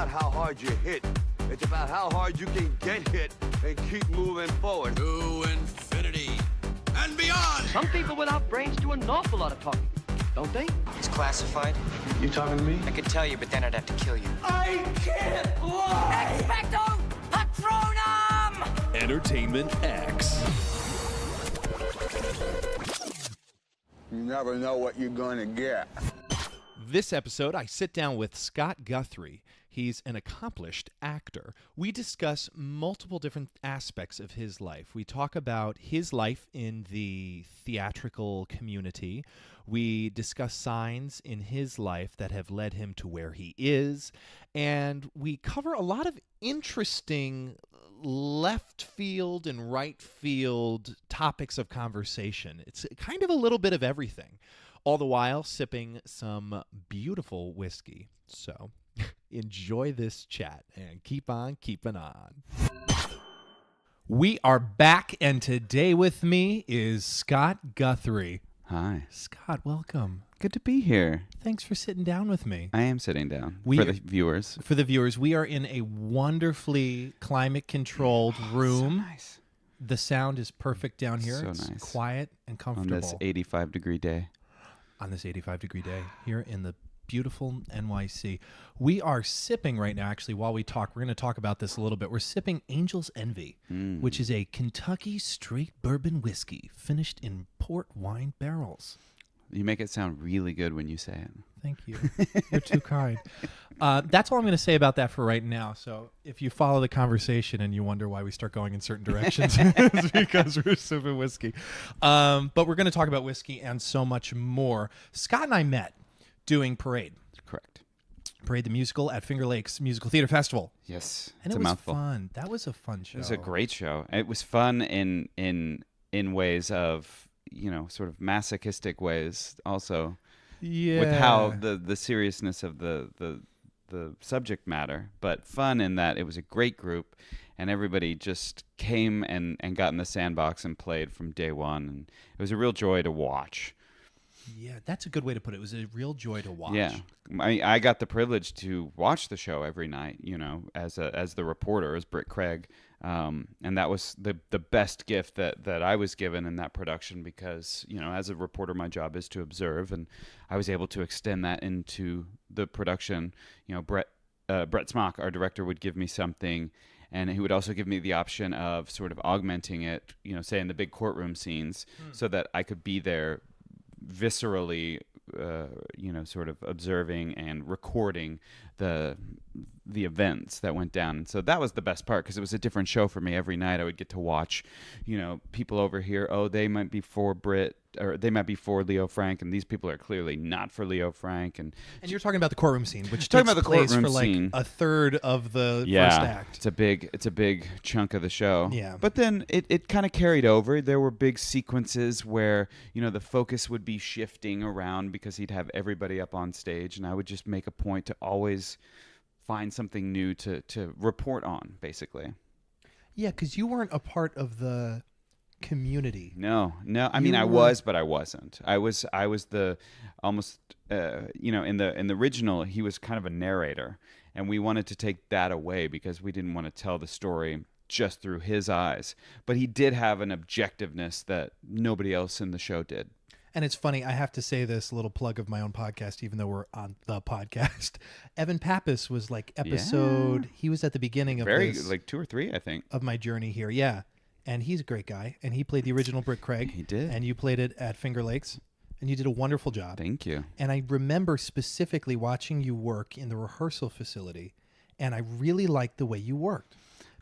about how hard you hit. It's about how hard you can get hit and keep moving forward. To infinity and beyond! Some people without brains do an awful lot of talking, don't they? It's classified. You talking to me? I could tell you, but then I'd have to kill you. I can't lie! Expecto Patronum! Entertainment X. You never know what you're going to get. This episode, I sit down with Scott Guthrie. He's an accomplished actor. We discuss multiple different aspects of his life. We talk about his life in the theatrical community. We discuss signs in his life that have led him to where he is. And we cover a lot of interesting left field and right field topics of conversation. It's kind of a little bit of everything, all the while sipping some beautiful whiskey. So enjoy this chat and keep on keeping on. We are back, and today with me is Scott Guthrie. Hi. Scott, welcome. Good to be here. Thanks for sitting down with me. I am sitting down for the viewers. For the viewers, we are in a wonderfully climate-controlled room. So nice. The sound is perfect down here. So it's nice. Quiet and comfortable. On this 85-degree day. On this 85-degree day here in the beautiful NYC. We are sipping right now, actually, while we talk. We're going to talk about this a little bit. We're sipping Angel's Envy, which is a Kentucky straight bourbon whiskey finished in port wine barrels. You make it sound really good when you say it. Thank you. You're too kind. That's all I'm going to say about that for right now. So if you follow the conversation and you wonder why we start going in certain directions, it's because we're sipping whiskey. But we're going to talk about whiskey and so much more. Scott and I met doing Parade. Correct. Parade the musical at Finger Lakes Musical Theater Festival. Yes. And it's it a was mouthful. fun. That was a fun show. It was a great show. It was fun in ways of, sort of masochistic ways also. Yeah. With how the seriousness of the subject matter, but fun in that it was a great group and everybody just came and got in the sandbox and played from day one, and it was a real joy to watch. Yeah, that's a good way to put it. It was a real joy to watch. Yeah, I got the privilege to watch the show every night, as the reporter, as Britt Craig, and that was the best gift that I was given in that production because, as a reporter, my job is to observe, and I was able to extend that into the production. Brett Smock, our director, would give me something, and he would also give me the option of sort of augmenting it, say in the big courtroom scenes, so that I could be there viscerally, sort of observing and recording the events that went down. And so that was the best part because it was a different show for me every night. I would get to watch, people over here, they might be for Britt or they might be for Leo Frank, and these people are clearly not for Leo Frank. And you're talking about the courtroom scene, which talking takes about the place courtroom for like scene. a third of the first act. It's a big chunk of the show. Yeah. But then it kind of carried over. There were big sequences where, the focus would be shifting around because he'd have everybody up on stage, and I would just make a point to always find something new to report on, basically. Yeah, because you weren't a part of the community. No. I mean, I was, but I wasn't. I was the almost, in the original, he was kind of a narrator, and we wanted to take that away because we didn't want to tell the story just through his eyes. But he did have an objectiveness that nobody else in the show did. And it's funny, I have to say this little plug of my own podcast, even though we're on the podcast. Evan Pappas was like he was at the beginning of this, like 2 or 3, I think, of my journey here. Yeah. And he's a great guy. And he played the original Britt Craig. He did. And you played it at Finger Lakes. And you did a wonderful job. Thank you. And I remember specifically watching you work in the rehearsal facility. And I really liked the way you worked.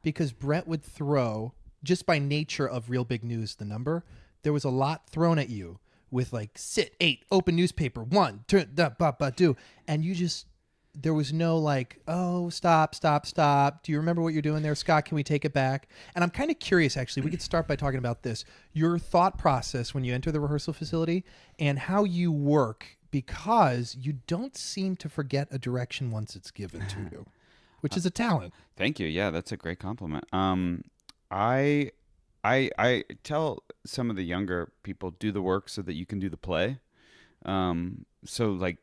Because Brett would throw, just by nature of Real Big News, the number, there was a lot thrown at you with like, sit, 8, open newspaper, 1, turn, da, ba, ba, do. And you just, there was no like, oh, stop. Do you remember what you're doing there? Scott, can we take it back? And I'm kind of curious, actually. We could start by talking about this. Your thought process when you enter the rehearsal facility and how you work, because you don't seem to forget a direction once it's given to you, which is a talent. Thank you. Yeah, that's a great compliment. I tell some of the younger people, do the work so that you can do the play. So like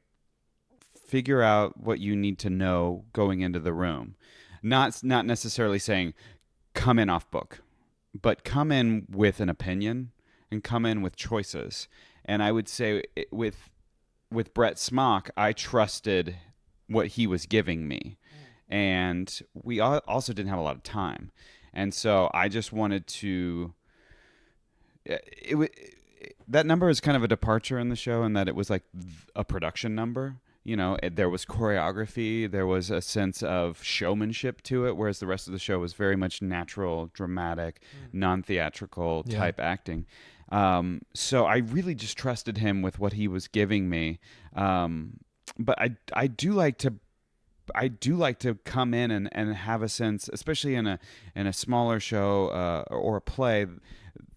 figure out what you need to know going into the room. Not necessarily saying come in off book, but come in with an opinion and come in with choices. And I would say with Brett Smock, I trusted what he was giving me. And we also didn't have a lot of time. And so I just wanted to... that number is kind of a departure in the show in that it was like a production number. You know, there was choreography, there was a sense of showmanship to it, whereas the rest of the show was very much natural, dramatic, non-theatrical type acting. So I really just trusted him with what he was giving me. But I do like to come in and have a sense, especially in a smaller show or a play,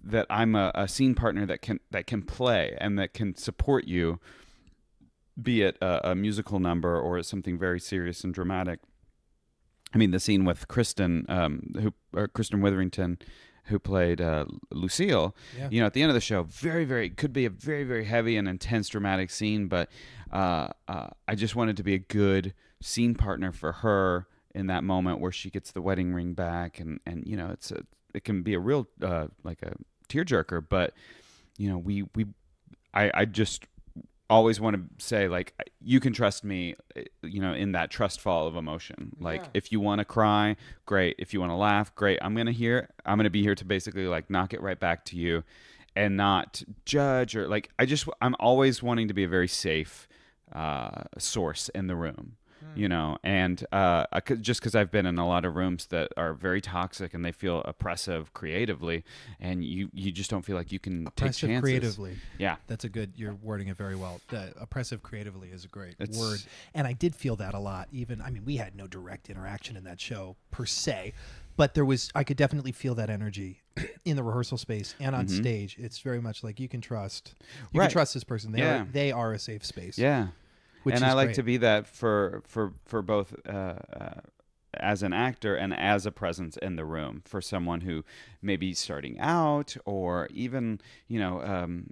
that I'm a scene partner that can play and that can support you, be it a musical number or something very serious and dramatic. I mean, the scene with Kristen Witherington, who played Lucille, you know, at the end of the show, could be a very, very heavy and intense dramatic scene, but I just wanted to be a good scene partner for her in that moment where she gets the wedding ring back, and you know, it can be a real like a tearjerker, but you know, I just always want to say, like, you can trust me, you know, in that trust fall of emotion. Like, if you want to cry, great. If you want to laugh, great. I'm going to be here to basically like knock it right back to you and not judge or like, I'm always wanting to be a very safe source in the room. You know, and just because I've been in a lot of rooms that are very toxic and they feel oppressive creatively, and you just don't feel like you can take chances. Creatively. Yeah. That's you're wording it very well. Oppressive creatively is a great word. And I did feel that a lot. Even, I mean, we had no direct interaction in that show per se, but I could definitely feel that energy in the rehearsal space and on stage. It's very much like you can trust this person. They are a safe space. Yeah. And I like to be that for both as an actor and as a presence in the room for someone who may be starting out, or even, you know,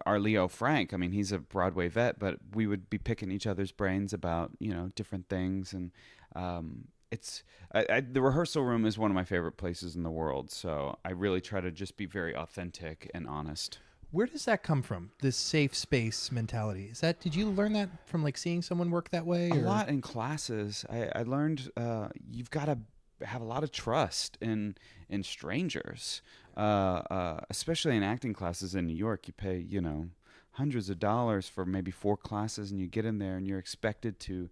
our Leo Frank. I mean, he's a Broadway vet, but we would be picking each other's brains about, you know, different things. And the rehearsal room is one of my favorite places in the world. So I really try to just be very authentic and honest. Where does that come from? This safe space mentality. Did you learn that from like seeing someone work that way? A lot in classes. I learned you've got to have a lot of trust in strangers, especially in acting classes in New York. You pay, you know, hundreds of dollars for maybe 4 classes, and you get in there and you're expected to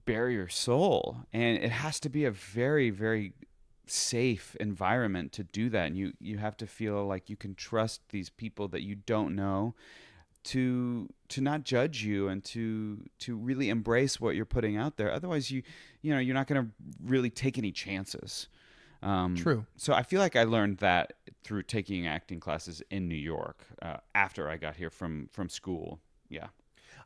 bare your soul, and it has to be a very, very safe environment to do that. And you have to feel like you can trust these people that you don't know to not judge you and to really embrace what you're putting out there. Otherwise, you know, you're not going to really take any chances. True. So I feel like I learned that through taking acting classes in New York after I got here from school. Yeah.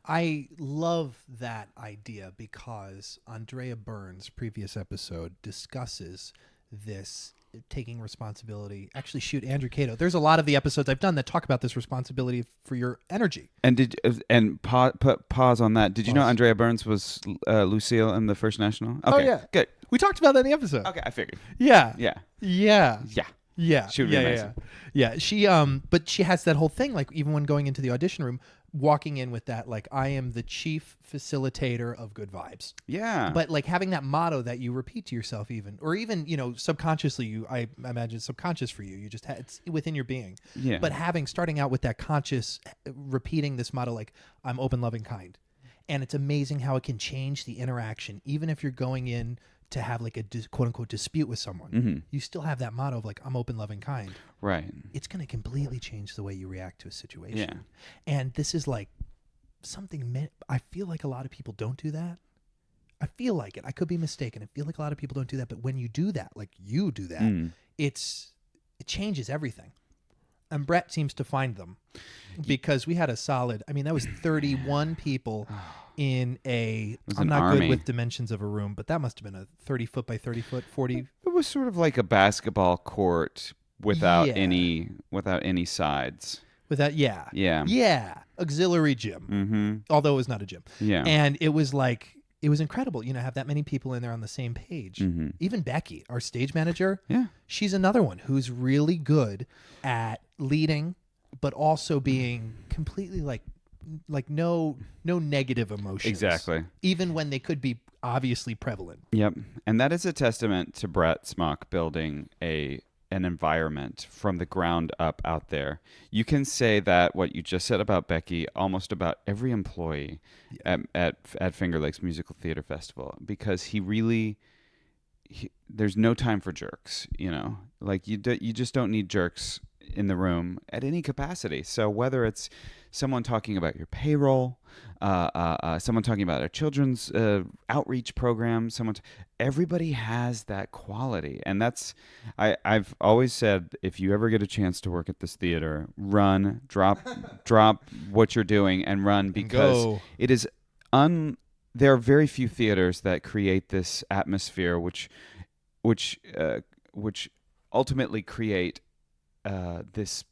I love that idea because Andrea Byrne's previous episode discusses this taking responsibility. Actually, shoot, Andrew Cato. There's a lot of the episodes I've done that talk about this responsibility for your energy. And pause on that. Did you know Andrea Burns was Lucille in the First National? Okay, oh yeah, good. We talked about that in the episode. Okay, I figured. Yeah. Yeah. She would be amazing. Yeah. She but she has that whole thing, like even when going into the audition room, walking in with that, like, I am the chief facilitator of good vibes. Yeah. But like having that motto that you repeat to yourself, even, you know, subconsciously, I imagine it's subconscious for you. You just it's within your being. Yeah. But starting out with that conscious, repeating this motto, like, I'm open, loving, kind. And it's amazing how it can change the interaction, even if you're going in to have like a quote unquote dispute with someone. You still have that motto of like, I'm open, loving, kind. Right. It's going to completely change the way you react to a situation. Yeah. And this is like something, I feel like a lot of people don't do that. I feel like it. I could be mistaken. I feel like a lot of people don't do that. But when you do that, like you do that, it changes everything. And Brett seems to find them, because we had a solid, I mean, that was 31 people in I'm not good with dimensions of a room, but that must have been a 30 foot by 30 foot, 40. It was sort of like a basketball court without any sides. With that, yeah. Yeah. Auxiliary gym. Mm-hmm. Although it was not a gym. Yeah. And it was incredible, have that many people in there on the same page. Mm-hmm. Even Becky, our stage manager, Yeah. she's another one who's really good at leading, but also being completely like no negative emotions. Exactly. Even when they could be obviously prevalent. Yep. And that is a testament to Brett Smock building an environment from the ground up out there. You can say that what you just said about Becky almost about every employee at Finger Lakes Musical Theater Festival, because there's no time for jerks, like you just don't need jerks in the room at any capacity. So whether it's someone talking about your payroll, someone talking about a children's outreach program, everybody has that quality. And that's, I've always said, if you ever get a chance to work at this theater, run, drop what you're doing and run, because it is there are very few theaters that create this atmosphere, which ultimately create this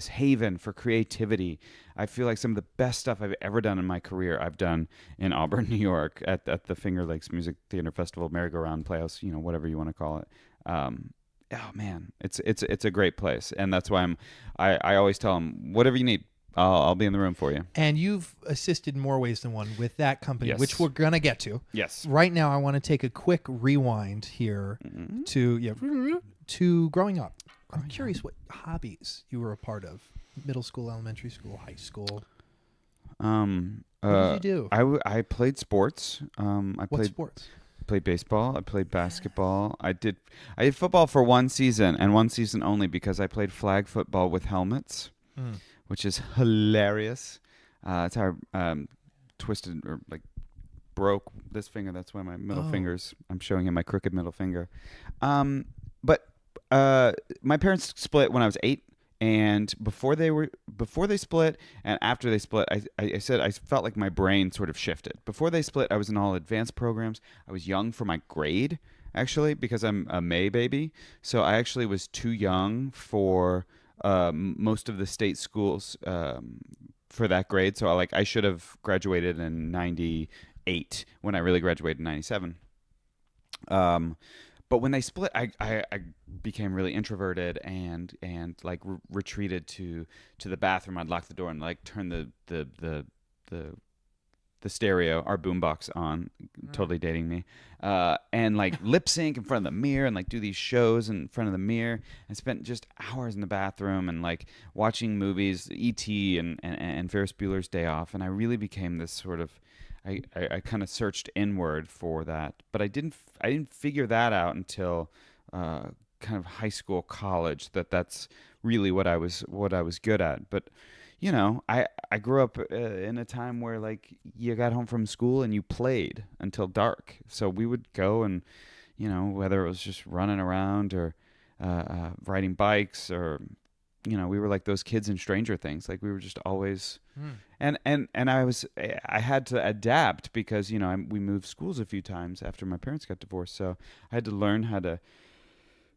haven for creativity. I feel like some of the best stuff I've ever done in my career, I've done in Auburn, New York, at the Finger Lakes Music Theater Festival, merry-go-round playhouse, whatever you want to call it. Oh man, it's a great place, and that's why I always tell them, whatever you need, I'll be in the room for you. And you've assisted in more ways than one with that company, Yes. which we're gonna get to. Yes. Right now, I want to take a quick rewind here to growing up. I'm curious what hobbies you were a part of. Middle school, elementary school, high school. What did you do? I played sports. What sports? Played baseball. I played basketball. I did football for one season, and one season only, because I played flag football with helmets, which is hilarious. It's how I twisted or broke this finger. That's why my middle fingers. I'm showing him my crooked middle finger. But my parents split when I was 8, and before they split and after they split, I said I felt like my brain sort of shifted. Before they split, I was in all advanced programs. I was young for my grade, actually, because I'm a May baby. So I actually was too young for most of the state schools for that grade. So I should have graduated in 98 when I really graduated in 97. But when they split, I became really introverted and retreated to the bathroom. I'd lock the door and turn the stereo, our boombox, on, totally dating me, and lip sync in front of the mirror and do these shows in front of the mirror. And spent just hours in the bathroom and watching movies, E.T. and Ferris Bueller's Day Off. And I really became this sort of, I kind of searched inward for that, but I didn't figure that out until kind of high school, college, that's really what I was good at. But I grew up in a time where you got home from school and you played until dark. So we would go and whether it was just running around or riding bikes, or we were like those kids in Stranger Things. We were just always and I had to adapt because we moved schools a few times after my parents got divorced, so I had to learn how to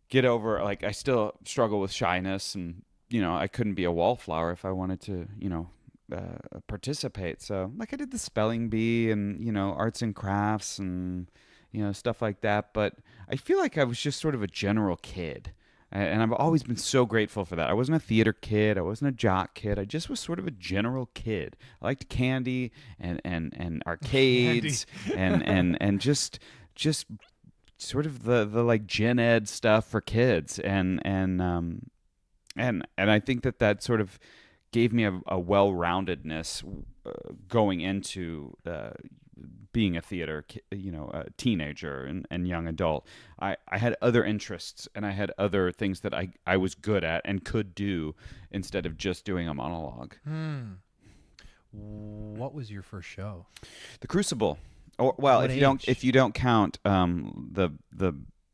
get over, I still struggle with shyness, and I couldn't be a wallflower if I wanted to participate. So I did the spelling bee and arts and crafts and stuff like that, but I feel like I was just sort of a general kid. And I've always been so grateful for that. I wasn't a theater kid. I wasn't a jock kid. I just was sort of a general kid. I liked candy and arcades and just sort of the gen ed stuff for kids. And I think that sort of gave me a well-roundedness going into being a theater, a teenager and young adult. I had other interests, and I had other things that I was good at and could do instead of just doing a monologue. What was your first show? The Crucible. Or, well, What if you don't count the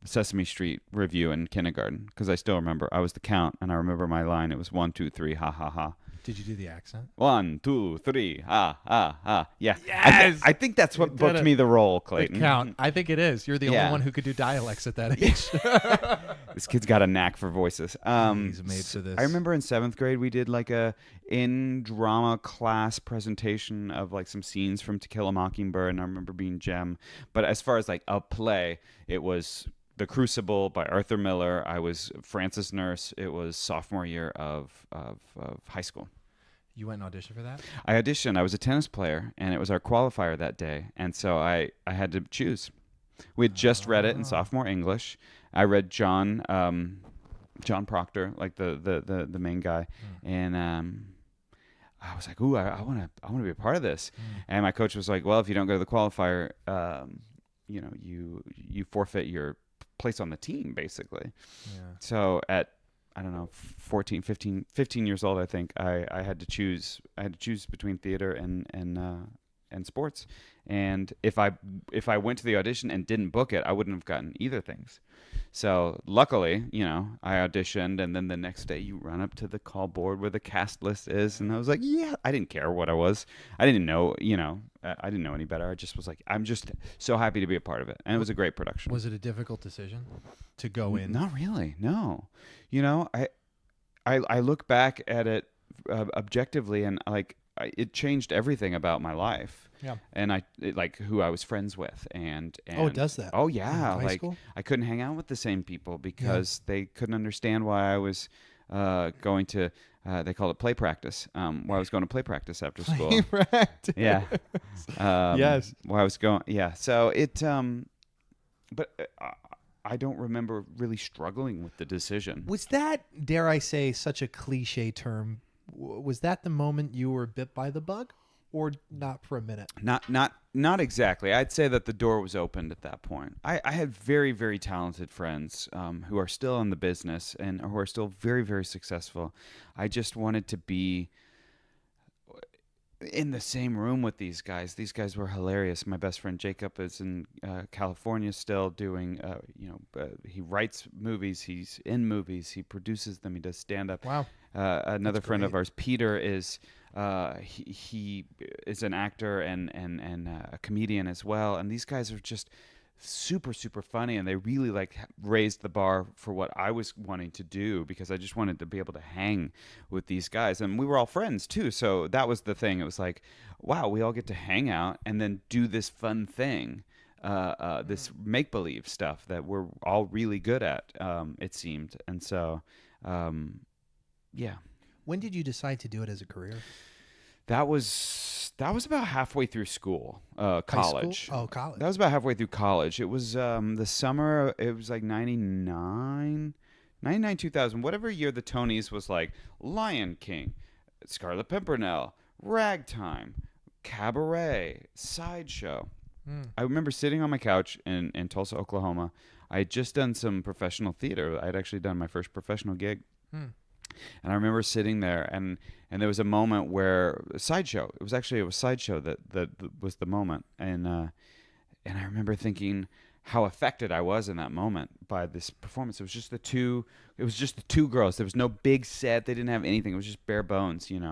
Sesame Street review in kindergarten, because I still remember I was the count, and I remember my line. It was 1, 2, 3, ha ha ha. Did you do the accent? 1, 2, 3, ha ha ha. Yeah. Yes! I think that's what booked me the role, Clayton. The count. I think it is. You're the only one who could do dialects at that age. This kid's got a knack for voices. He's made for this. I remember in 7th grade we did like a in drama class presentation of like some scenes from To Kill a Mockingbird, and I remember being gem. But as far as like a play, it was The Crucible by Arthur Miller. I was Francis Nurse. It was sophomore year of high school. You went and auditioned for that? I auditioned. I was a tennis player, and it was our qualifier that day, and so I had to choose. We had just read it in sophomore English. I read John Proctor, like the main guy, and I was like, "Ooh, I want to be a part of this." And my coach was like, "Well, if you don't go to the qualifier, you forfeit your place on the team, basically." Yeah. So at I don't know, 14, 15 years old, I think I had to choose. I had to choose between theater and sports. And if I went to the audition and didn't book it, I wouldn't have gotten either things. So luckily, I auditioned, and then the next day you run up to the call board where the cast list is, and I was like, yeah, I didn't care what I was. I didn't know, I didn't know any better. I just was like, I'm just so happy to be a part of it. And it was a great production. Was it a difficult decision to go in? Not really, no. I look back at it objectively, and it changed everything about my life. Yeah. And who I was friends with, and oh, it does that. Oh yeah, in high school? I couldn't hang out with the same people because they couldn't understand why I was going to. They call it play practice. Why I was going to play practice after school. Play practice. Yeah. Yes. Why I was going. Yeah. So it. But I don't remember really struggling with the decision. Was that, dare I say, such a cliche term? Was that the moment you were bit by the bug, or not for a minute? Not exactly. I'd say that the door was opened at that point. I had very, very talented friends who are still in the business and who are still very, very successful. I just wanted to be in the same room with these guys. These guys were hilarious. My best friend Jacob is in California still doing, he writes movies, he's in movies, he produces them, he does stand-up. Wow. Another friend of ours, Peter, is he is an actor and a comedian as well. And these guys are just super, super funny, and they really raised the bar for what I was wanting to do, because I just wanted to be able to hang with these guys. And we were all friends too, so that was the thing. It was like, wow, we all get to hang out and then do this fun thing, this make-believe stuff that we're all really good at, it seemed. And so yeah. When did you decide to do it as a career? That was about halfway through school, college. School? Oh, college. That was about halfway through college. It was the summer. It was like 99, 2000, whatever year the Tonys was like Lion King, Scarlet Pimpernel, Ragtime, Cabaret, Sideshow. I remember sitting on my couch in Tulsa, Oklahoma. I had just done some professional theater. I had actually done my first professional gig. And I remember sitting there, and there was a moment where Sideshow. It was Sideshow that was the moment, and I remember thinking how affected I was in that moment by this performance. It was just the two girls. There was no big set. They didn't have anything. It was just bare bones, And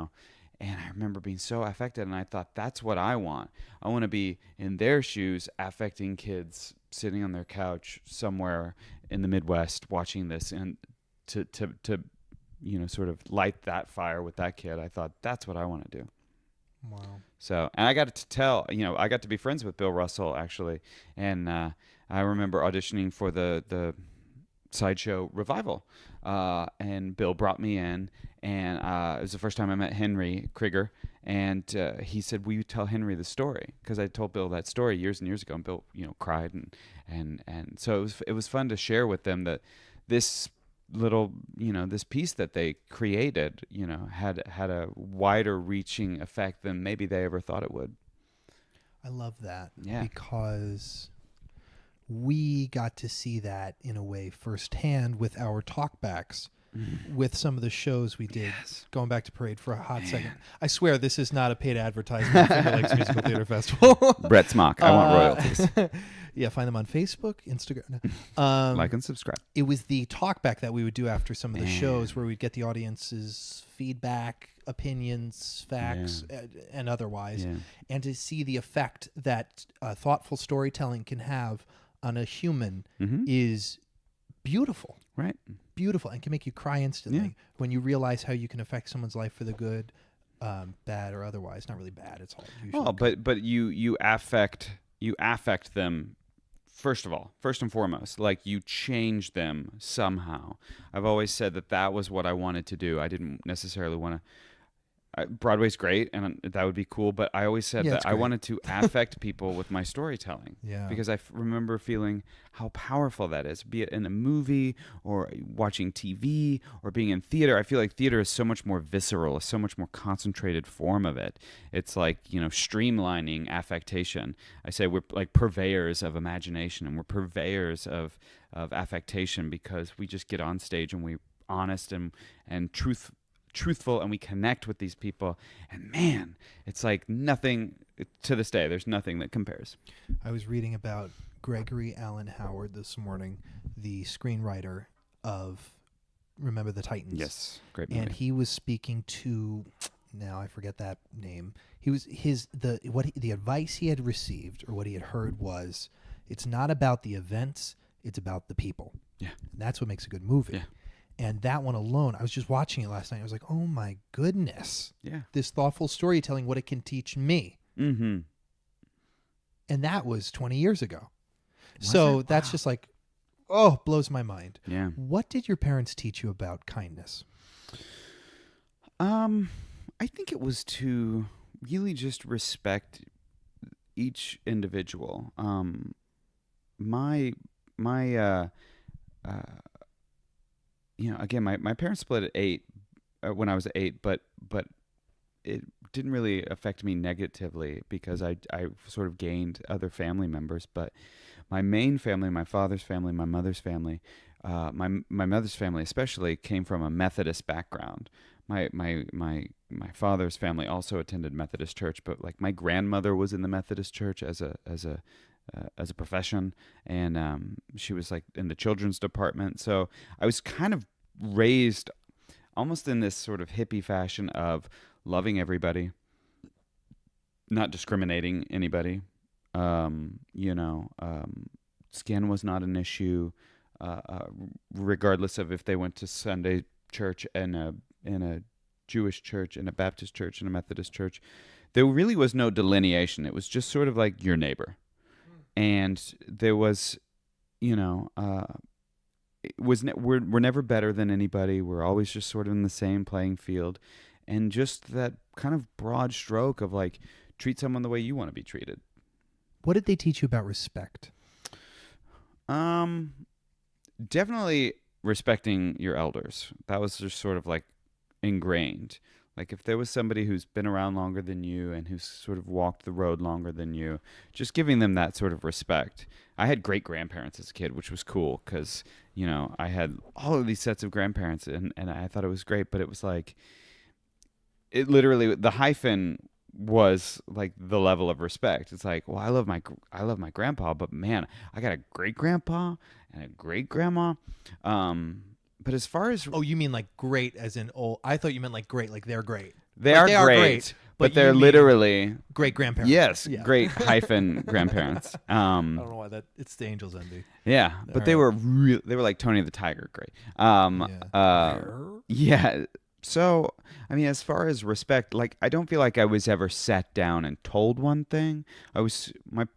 I remember being so affected, and I thought, that's what I want. I want to be in their shoes, affecting kids sitting on their couch somewhere in the Midwest watching this, and to sort of light that fire with that kid. I thought, that's what I want to do. Wow. So, and I got to I got to be friends with Bill Russell, actually. And I remember auditioning for the Sideshow revival. And Bill brought me in, and it was the first time I met Henry Krieger. And he said, will you tell Henry the story? Because I told Bill that story years and years ago, and Bill, cried. And so it was fun to share with them that this little, this piece that they created, had a wider reaching effect than maybe they ever thought it would. I love that. Yeah. Because we got to see that in a way firsthand with our talkbacks with some of the shows we did. Yes. Going back to Parade for a hot second. I swear this is not a paid advertisement for the Lakes Musical Theater Festival. Brett Smock, I want royalties. Yeah, find them on Facebook, Instagram. Like and subscribe. It was the talkback that we would do after some of the shows, where we'd get the audience's feedback, opinions, facts, and otherwise, and to see the effect that thoughtful storytelling can have on a human is beautiful. Right. Beautiful, and can make you cry instantly when you realize how you can affect someone's life for the good, bad or otherwise. Not really bad. It's all usually. Oh, but you affect them. First and foremost, like you change them somehow. I've always said that was what I wanted to do. I didn't necessarily want to. Broadway's great, and that would be cool. But I always said that I wanted to affect people with my storytelling. Yeah. Because I remember feeling how powerful that is, be it in a movie or watching TV or being in theater. I feel like theater is so much more visceral, a so much more concentrated form of it. It's like, streamlining affectation. I say we're like purveyors of imagination, and we're purveyors of affectation because we just get on stage and we're honest and truthful, and we connect with these people, and man, it's like nothing. To this day, there's nothing that compares. I was reading about Gregory Allen Howard this morning, the screenwriter of Remember the Titans. Yes, great movie. And he was speaking to, now I forget that name. He was the advice he had received or what he had heard was, it's not about the events, it's about the people. Yeah, and that's what makes a good movie. Yeah. And that one alone, I was just watching it last night. I was like, oh my goodness. Yeah. This thoughtful storytelling, what it can teach me. Mm-hmm. And that was 20 years ago. Was so it? that's Wow. just like, blows my mind. Yeah. What did your parents teach you about kindness? I think it was to really just respect each individual. Again, my parents split at 8 when I was 8, but it didn't really affect me negatively because I sort of gained other family members. But my main family, my father's family, my mother's family, my mother's family especially, came from a Methodist background. My father's family also attended Methodist church, but like my grandmother was in the Methodist church as a profession, and she was like in the children's department. So I was kind of raised almost in this sort of hippie fashion of loving everybody, not discriminating anybody. Skin was not an issue, regardless of if they went to Sunday church in a Jewish church, in a Baptist church, in a Methodist church. There really was no delineation. It was just sort of like your neighbor. And there was, we're never better than anybody. We're always just sort of in the same playing field. And just that kind of broad stroke of like, treat someone the way you want to be treated. What did they teach you about respect? Definitely respecting your elders. That was just sort of like ingrained. Like if there was somebody who's been around longer than you and who's sort of walked the road longer than you, just giving them that sort of respect. I had great grandparents as a kid, which was cool because, I had all of these sets of grandparents and I thought it was great, but it was like, it literally, the hyphen was like the level of respect. It's like, well, I love my grandpa, but man, I got a great grandpa and a great grandma. But as far as Oh, you mean like great as in old? I thought you meant like great, like they're great. they Like, are great, but they're you mean literally great grandparents. yes, Yeah. great hyphen grandparents. I don't know why it's the Angels envy. Yeah, but they were they were like Tony the Tiger, great. Yeah. So, I mean, as far as respect, like I don't feel like I was ever sat down and told one thing. I was my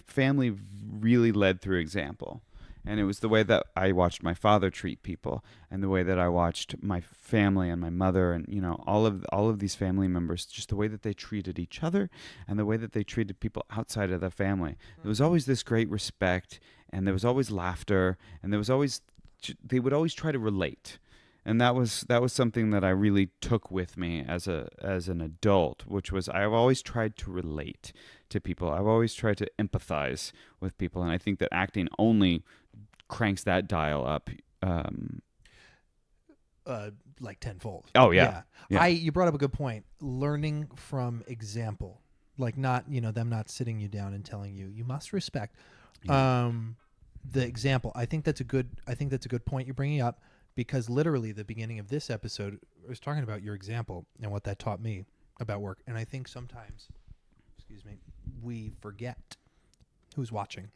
family really led through example. And it was the way that I watched my father treat people, and the way that I watched my family and my mother, and all of these family members, just the way that they treated each other, and the way that they treated people outside of the family. There was always this great respect, and there was always laughter, and they would always try to relate, and that was something that I really took with me as an adult, which was I've always tried to relate to people. I've always tried to empathize with people, and I think that acting only cranks that dial up like tenfold. Oh yeah. You brought up a good point. Learning from example, like not them not sitting you down and telling you must respect the example. I think that's a good point you're bringing up, because literally the beginning of this episode was talking about your example and what that taught me about work. And I think sometimes, we forget who's watching.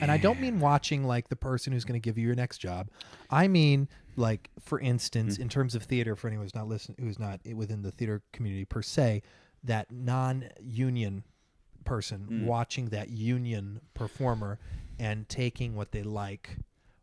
And I don't mean watching like the person who's going to give you your next job. I mean, like, for instance, in terms of theater, for anyone who's not within the theater community per se, that non-union person watching that union performer and taking what they like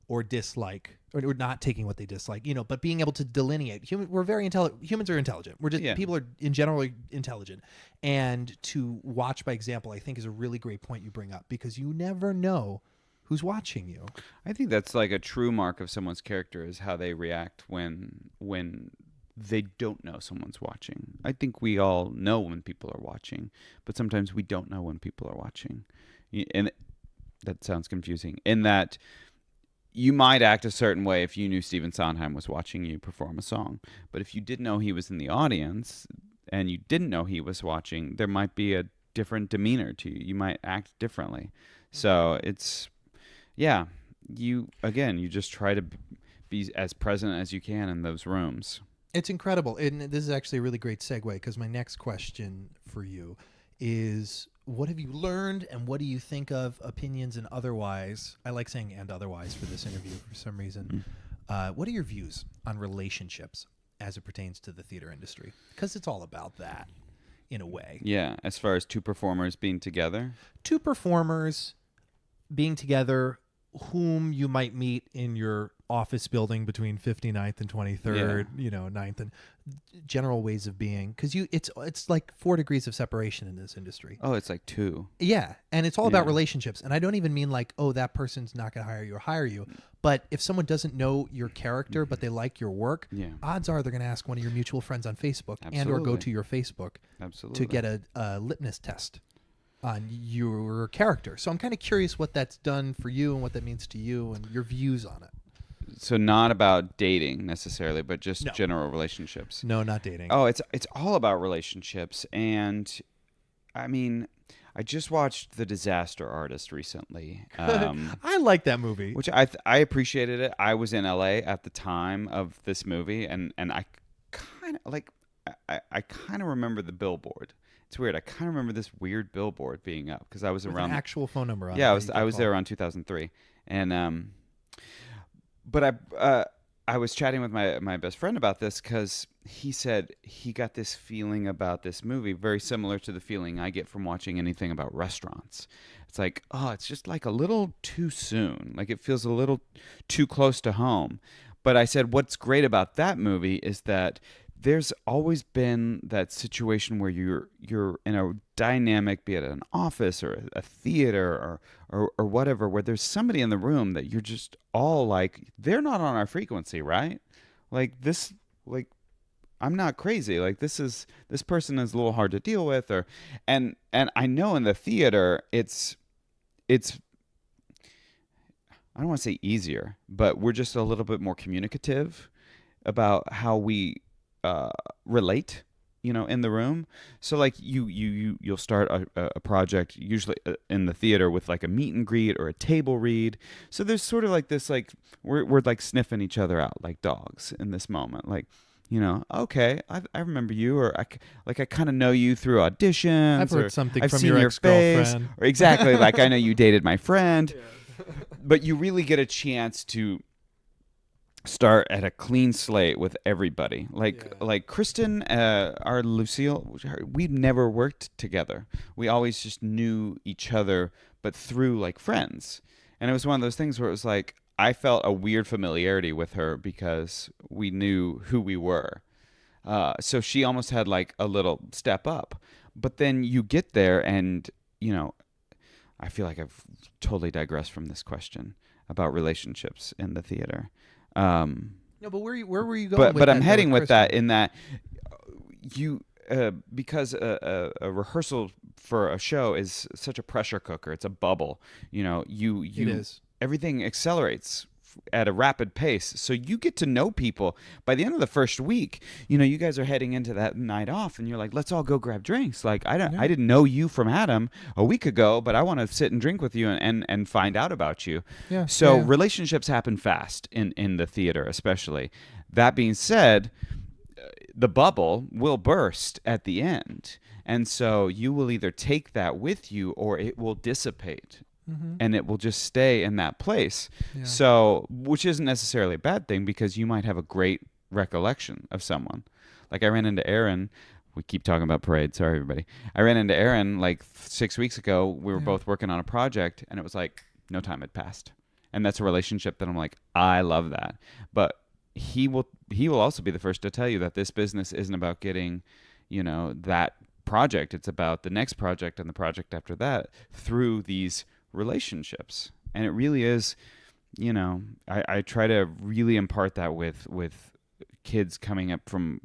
or dislike, or not taking what they dislike, but being able to delineate. We're very intelligent. Humans are intelligent. We're just people are in general intelligent, and to watch by example, I think, is a really great point you bring up, because you never know who's watching you. I think that's like a true mark of someone's character, is how they react when they don't know someone's watching. I think we all know when people are watching, but sometimes we don't know when people are watching. And that sounds confusing, in that you might act a certain way if you knew Stephen Sondheim was watching you perform a song. But if you didn't know he was in the audience and you didn't know he was watching, there might be a different demeanor to you. You might act differently. So it's, you just try to be as present as you can in those rooms. It's incredible. And this is actually a really great segue, because my next question for you is, what have you learned and what do you think of, opinions and otherwise? I like saying "and otherwise" for this interview for some reason. What are your views on relationships as it pertains to the theater industry? Because it's all about that in a way. Yeah, as far as two performers being together. Two performers being together whom you might meet in your office building between 59th and 23rd, 9th, and general ways of being, because it's like 4 degrees of separation in this industry. Oh, it's like 2. Yeah, and it's all about relationships. And I don't even mean like, oh, that person's not going to hire you. But if someone doesn't know your character, but they like your work, odds are they're going to ask one of your mutual friends on Facebook and or go to your Facebook to get a litmus test on your character. So I'm kind of curious what that's done for you and what that means to you and your views on it. So not about dating necessarily, but just general relationships. No, not dating. Oh, it's all about relationships. And I mean, I just watched The Disaster Artist recently. I like that movie. Which I appreciated it. I was in LA at the time of this movie, and I kind of like I kind of remember the billboard. It's weird. I kind of remember this weird billboard being up because I was with around an actual phone number on it. Yeah, I was there around 2003, and but I was chatting with my best friend about this because he said he got this feeling about this movie very similar to the feeling I get from watching anything about restaurants. It's like, oh, it's just like a little too soon. Like it feels a little too close to home. But I said, what's great about that movie is that there's always been that situation where you're in a dynamic, be it an office or a theater or whatever, where there's somebody in the room that you're just all like, they're not on our frequency, right? Like this, like I'm not crazy. Like this person is a little hard to deal with, and I know in the theater it's I don't want to say easier, but we're just a little bit more communicative about how we relate, in the room. So like you'll start a project usually in the theater with like a meet and greet or a table read. So there's sort of like this, like we're like sniffing each other out like dogs in this moment. Like, okay, I remember you, or I kind of know you through auditions. I've heard something from seen your ex-girlfriend. Or exactly, like I know you dated my friend. Yeah. But you really get a chance to start at a clean slate with everybody. Like Kristen, our Lucille, we've never worked together. We always just knew each other, but through like friends. And it was one of those things where it was like, I felt a weird familiarity with her because we knew who we were. So she almost had like a little step up. But then you get there and, I feel like I've totally digressed from this question about relationships in the theater. No, but where were you going? But I'm heading with that in that you because a rehearsal for a show is such a pressure cooker. It's a bubble. It is. Everything accelerates at a rapid pace. So you get to know people by the end of the first week. You guys are heading into that night off and you're like, let's all go grab drinks. Like I didn't know you from Adam a week ago, but I want to sit and drink with you and find out about you. Yeah. So relationships happen fast in the theater, especially. That being said, the bubble will burst at the end. And so you will either take that with you or it will dissipate. and it will just stay in that place. Yeah. So, which isn't necessarily a bad thing, because you might have a great recollection of someone. Like I ran into Aaron. We keep talking about parade. Sorry, everybody. I ran into Aaron like 6 weeks ago. We were both working on a project, and it was like no time had passed. And that's a relationship that I'm like, I love that. But he will also be the first to tell you that this business isn't about getting, that project. It's about the next project and the project after that through these relationships. And it really is, I try to really impart that with kids coming up from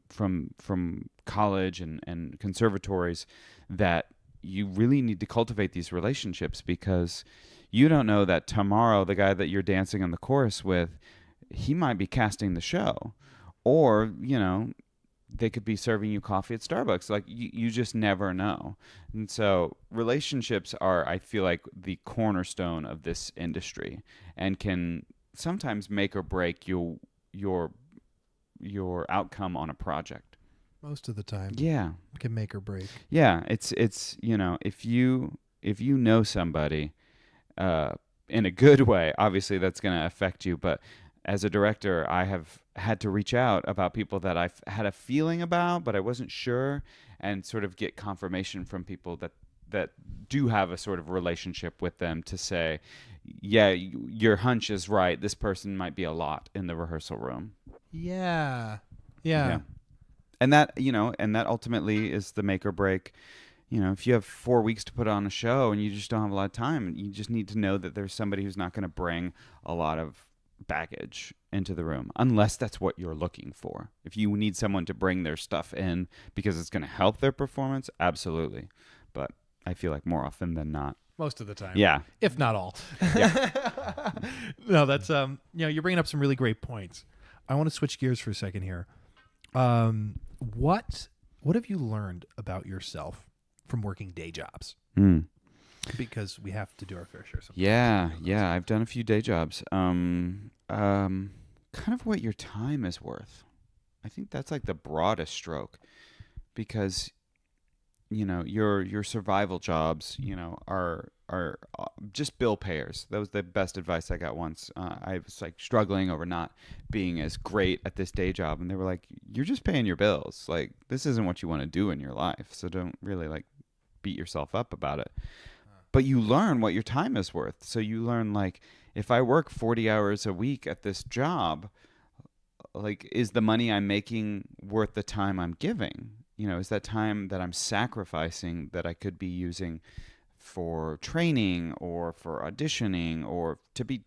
college and conservatories, that you really need to cultivate these relationships, because you don't know that tomorrow the guy that you're dancing on the chorus with, he might be casting the show, or they could be serving you coffee at Starbucks. Like you just never know. And so relationships are, I feel like, the cornerstone of this industry, and can sometimes make or break your outcome on a project. Most of the time. Yeah. Can make or break. Yeah. It's if you know somebody in a good way, obviously that's going to affect you. But as a director, I have had to reach out about people that I've had a feeling about, but I wasn't sure, and sort of get confirmation from people that do have a sort of relationship with them, to say, yeah, your hunch is right. This person might be a lot in the rehearsal room. Yeah. And that, and that ultimately is the make or break. If you have 4 weeks to put on a show and you just don't have a lot of time, you just need to know that there's somebody who's not going to bring a lot of baggage into the room, unless that's what you're looking for. If you need someone to bring their stuff in because it's going to help their performance, absolutely. But I feel like more often than not. Most of the time. Yeah. If not all. Yeah. No, that's, you're bringing up some really great points. I want to switch gears for a second here. What have you learned about yourself from working day jobs? Because we have to do our fair share sometimes. Yeah. I've done a few day jobs. Kind of what your time is worth. I think that's like the broadest stroke, because your survival jobs, are just bill payers. That was the best advice I got once. I was like struggling over not being as great at this day job, and they were like, "You're just paying your bills. Like, this isn't what you want to do in your life, so don't really like beat yourself up about it." But you learn what your time is worth. So you learn, like, if I work 40 hours a week at this job, like, is the money I'm making worth the time I'm giving? Is that time that I'm sacrificing that I could be using for training or for auditioning or to be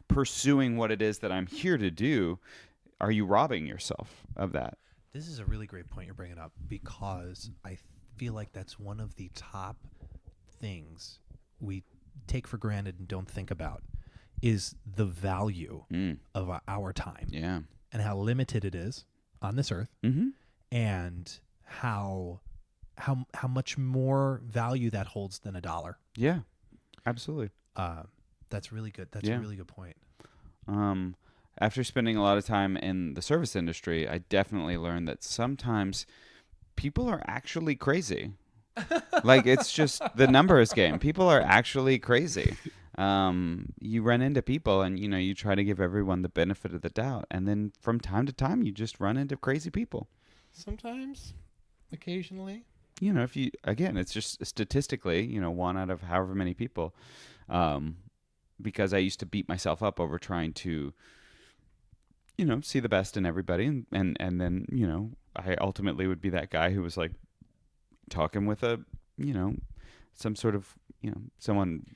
pursuing what it is that I'm here to do? Are you robbing yourself of that? This is a really great point you're bringing up, because I feel like that's one of the top things we take for granted and don't think about, is the value of our time. Yeah. And how limited it is on this earth, and how much more value that holds than $1. Yeah, absolutely. That's really good. That's a really good point. After spending a lot of time in the service industry, I definitely learned that sometimes people are actually crazy. Like, it's just the numbers game. People are actually crazy. You run into people and, you try to give everyone the benefit of the doubt. And then from time to time, you just run into crazy people. Sometimes, occasionally. It's just statistically, 1 out of however many people. Because I used to beat myself up over trying to, see the best in everybody. And then, I ultimately would be that guy who was like talking with some sort of, someone.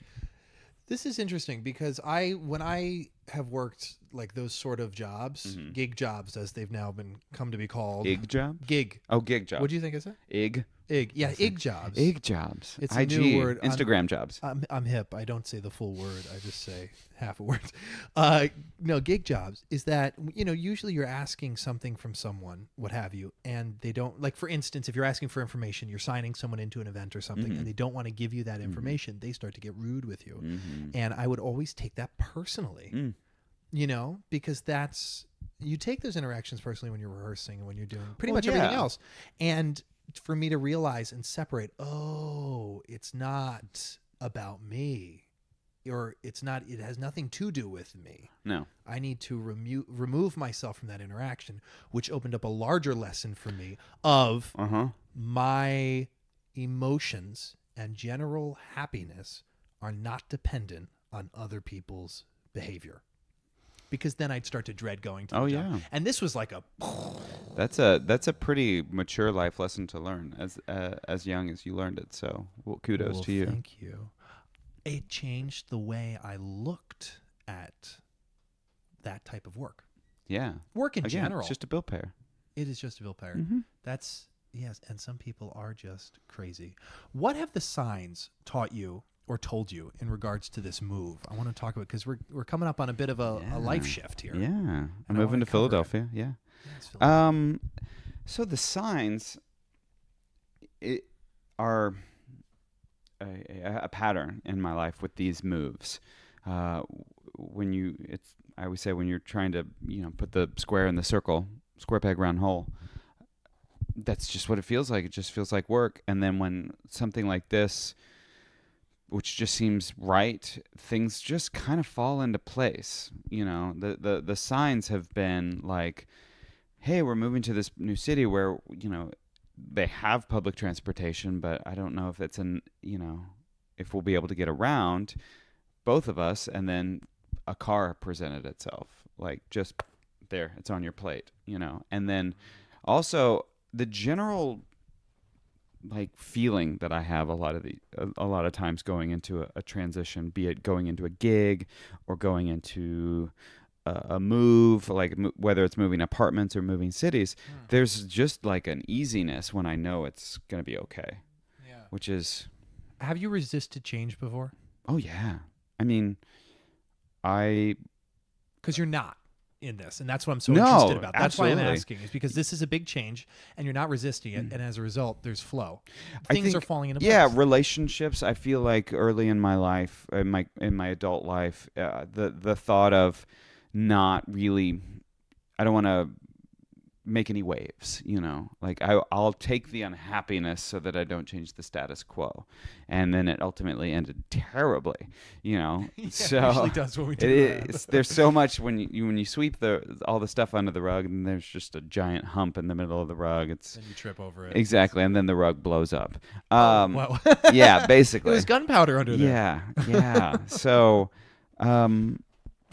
This is interesting, because when I have worked like those sort of jobs, gig jobs as they've now come to be called. Gig job? Gig. Oh, gig job. What do you think I said? Ig. Yeah, ig jobs. Ig jobs. It's IG, a new word. Instagram jobs. I'm hip. I don't say the full word. I just say half a word. No, gig jobs is that, usually you're asking something from someone, what have you, and they don't, like, for instance, if you're asking for information, you're signing someone into an event or something, and they don't want to give you that information, they start to get rude with you. And I would always take that personally, because you take those interactions personally when you're rehearsing and when you're doing pretty much everything else. And for me to realize and separate, it's not about me. or it's not. It has nothing to do with me. No. I need to remove myself from that interaction, which opened up a larger lesson for me of my emotions and general happiness are not dependent on other people's behavior. Because then I'd start to dread going to the job. Yeah. And this was like a... That's a pretty mature life lesson to learn as young as you learned it. So kudos to you. Thank you. It changed the way I looked at that type of work. Yeah. Work in general. It's just a bill payer. It is just a bill payer. Mm-hmm. That's, yes, and some people are just crazy. What have the signs taught you or told you in regards to this move? I want to talk about, because we're coming up on a bit of a life shift here. Yeah. I'm I moving wanna to cover Philadelphia. Yeah. Yes, Philadelphia. So the signs are a pattern in my life with these moves. I always say when you're trying to, put the square in the circle, square peg round hole, that's just what it feels like. It just feels like work. And then when something like this, which just seems right, things just kind of fall into place. The signs have been like, hey, we're moving to this new city where, they have public transportation, but I don't know if it's if we'll be able to get around, both of us. And then a car presented itself, like just there, it's on your plate, and then also the general feeling that I have a lot of times going into a transition, be it going into a gig or going into a move, whether it's moving apartments or moving cities, there's just like an easiness when I know it's going to be okay. Yeah. Which is... Have you resisted change before? Oh, yeah. I mean, Because you're not in this, and that's what I'm so interested about. That's absolutely. why I'm asking, is because this is a big change, and you're not resisting it, and as a result, there's flow. Things are falling into place. Yeah, relationships. I feel like early in my life, in my adult life, the thought of not really, I don't want to make any waves, I'll take the unhappiness so that I don't change the status quo, and then it ultimately ended terribly, Yeah, so it usually does when we do that. There's so much when you sweep all the stuff under the rug, and there's just a giant hump in the middle of the rug. And you trip over it. Exactly, and then the rug blows up. Wow. Yeah, basically. There's gunpowder under there. Yeah.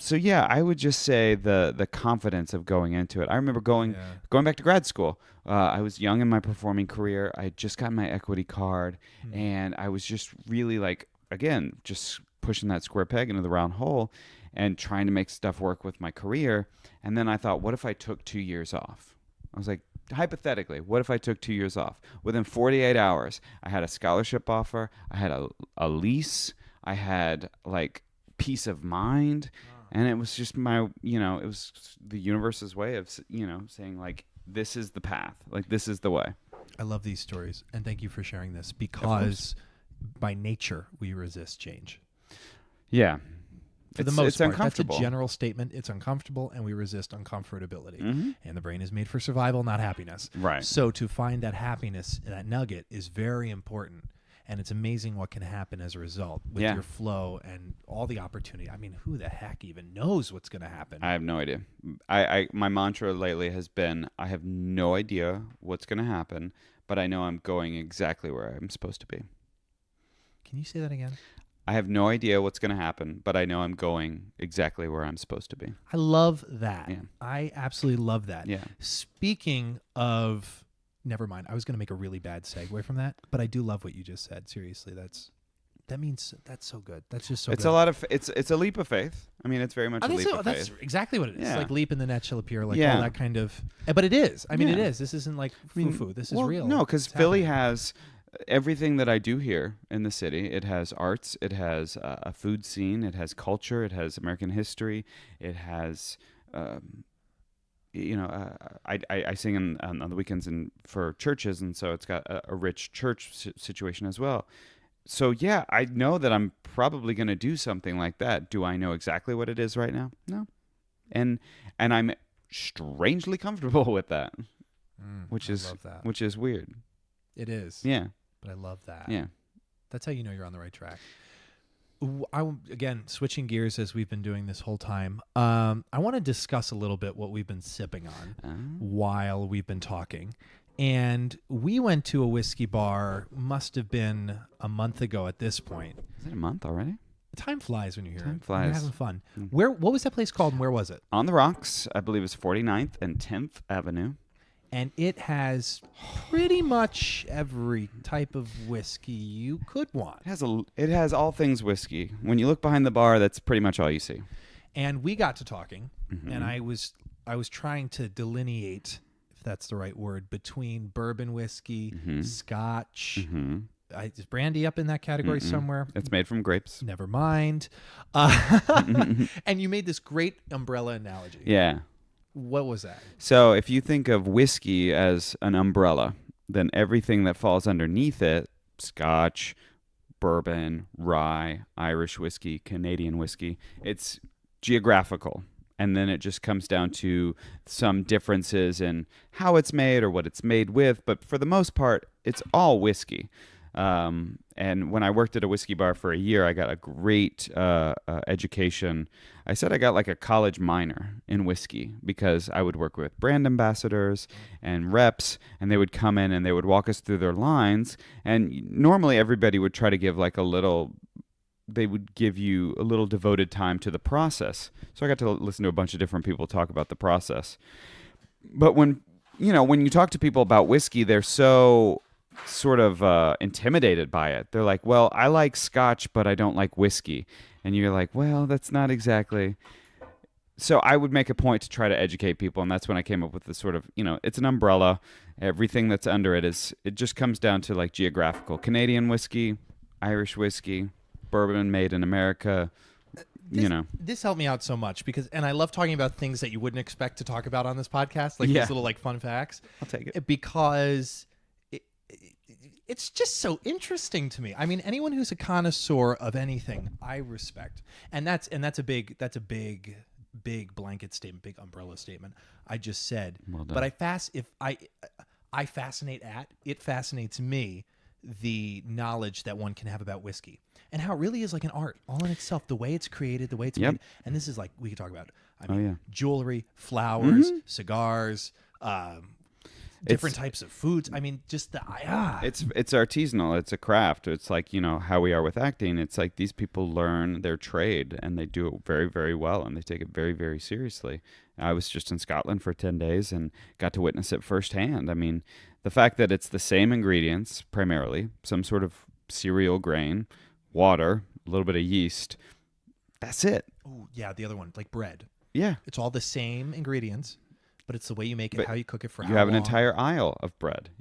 So yeah, I would just say the confidence of going into it. I remember going back to grad school. I was young in my performing career. I had just got my equity card, and I was just really just pushing that square peg into the round hole and trying to make stuff work with my career. And then I thought, what if I took 2 years off? I was like, hypothetically, what if I took 2 years off? Within 48 hours, I had a scholarship offer. I had a lease. I had peace of mind. And it was just it was the universe's way of, saying this is the path, this is the way. I love these stories, and thank you for sharing this, because by nature we resist change. Yeah. For the most part, that's a uncomfortable. general statement. It's uncomfortable, and we resist uncomfortability. And the brain is made for survival, not happiness. Right. So to find that happiness, that nugget, is very important. And it's amazing what can happen as a result with your flow and all the opportunity. I mean, who the heck even knows what's going to happen? I have no idea. My mantra lately has been, I have no idea what's going to happen, but I know I'm going exactly where I'm supposed to be. Can you say that again? I have no idea what's going to happen, but I know I'm going exactly where I'm supposed to be. I love that. Yeah. I absolutely love that. Yeah. Speaking of... Never mind. I was going to make a really bad segue from that, but I do love what you just said. Seriously, that's so good. That's just so. It's good. It's a leap of faith. I mean, it's very much a leap of faith. That's exactly what it is. Yeah. Like leap and the net shall appear. All that kind of. But it is. I mean, it is. This isn't like foo-foo. This is real. No, because Philly has everything that I do here in the city. It has arts. It has a food scene. It has culture. It has American history. It has. I sing on the weekends for churches, and so it's got a rich church situation as well. So yeah, I know that I'm probably going to do something like that. Do I know exactly what it is right now? No, and I'm strangely comfortable with that, which is weird. It is. Yeah, but I love that. Yeah, that's how you know you're on the right track. Again, switching gears as we've been doing this whole time. I want to discuss a little bit what we've been sipping on while we've been talking. And we went to a whiskey bar, must have been a month ago at this point. Is it a month already? Time flies when you're here. Time flies. You're having fun. What was that place called and where was it? On the Rocks, I believe it's 49th and 10th Avenue. And it has pretty much every type of whiskey you could want. It has all things whiskey. When you look behind the bar, that's pretty much all you see. And we got to talking, and I was trying to delineate, if that's the right word, between bourbon whiskey, Scotch. Is brandy up in that category somewhere? It's made from grapes. Never mind. And you made this great umbrella analogy. Yeah. What was that? So if you think of whiskey as an umbrella, then everything that falls underneath it, Scotch, bourbon, rye, Irish whiskey, Canadian whiskey, it's geographical. And then it just comes down to some differences in how it's made or what it's made with. But for the most part, it's all whiskey. And when I worked at a whiskey bar for a year, I got a great education. I said I got like a college minor in whiskey because I would work with brand ambassadors and reps, and they would come in and they would walk us through their lines. And normally everybody would try to give like they would give you a little devoted time to the process. So I got to listen to a bunch of different people talk about the process. But when you talk to people about whiskey, they're so sort of intimidated by it. They're like, well, I like Scotch, but I don't like whiskey. And you're like, well, that's not exactly. So I would make a point to try to educate people. And that's when I came up with this sort of, it's an umbrella. Everything that's under it just comes down to like geographical. Canadian whiskey, Irish whiskey, bourbon made in America. This helped me out so much and I love talking about things that you wouldn't expect to talk about on this podcast, like these little like fun facts. I'll take it. Because it's just so interesting to me. I mean, anyone who's a connoisseur of anything, I respect, and that's a big blanket statement, big umbrella statement. I just said, well done. But I fascinates me the knowledge that one can have about whiskey and how it really is like an art all in itself. The way it's created, the way it's made, and this is like we could talk about. I mean, jewelry, flowers, cigars. Different types of foods. I mean, just It's artisanal. It's a craft. It's like, how we are with acting. It's like these people learn their trade and they do it very, very well and they take it very, very seriously. I was just in Scotland for 10 days and got to witness it firsthand. I mean, the fact that it's the same ingredients, primarily, some sort of cereal grain, water, a little bit of yeast. That's it. Oh, yeah, the other one, like bread. Yeah. It's all the same ingredients. But it's the way you make it, how you cook it for how long. You have an entire aisle of bread,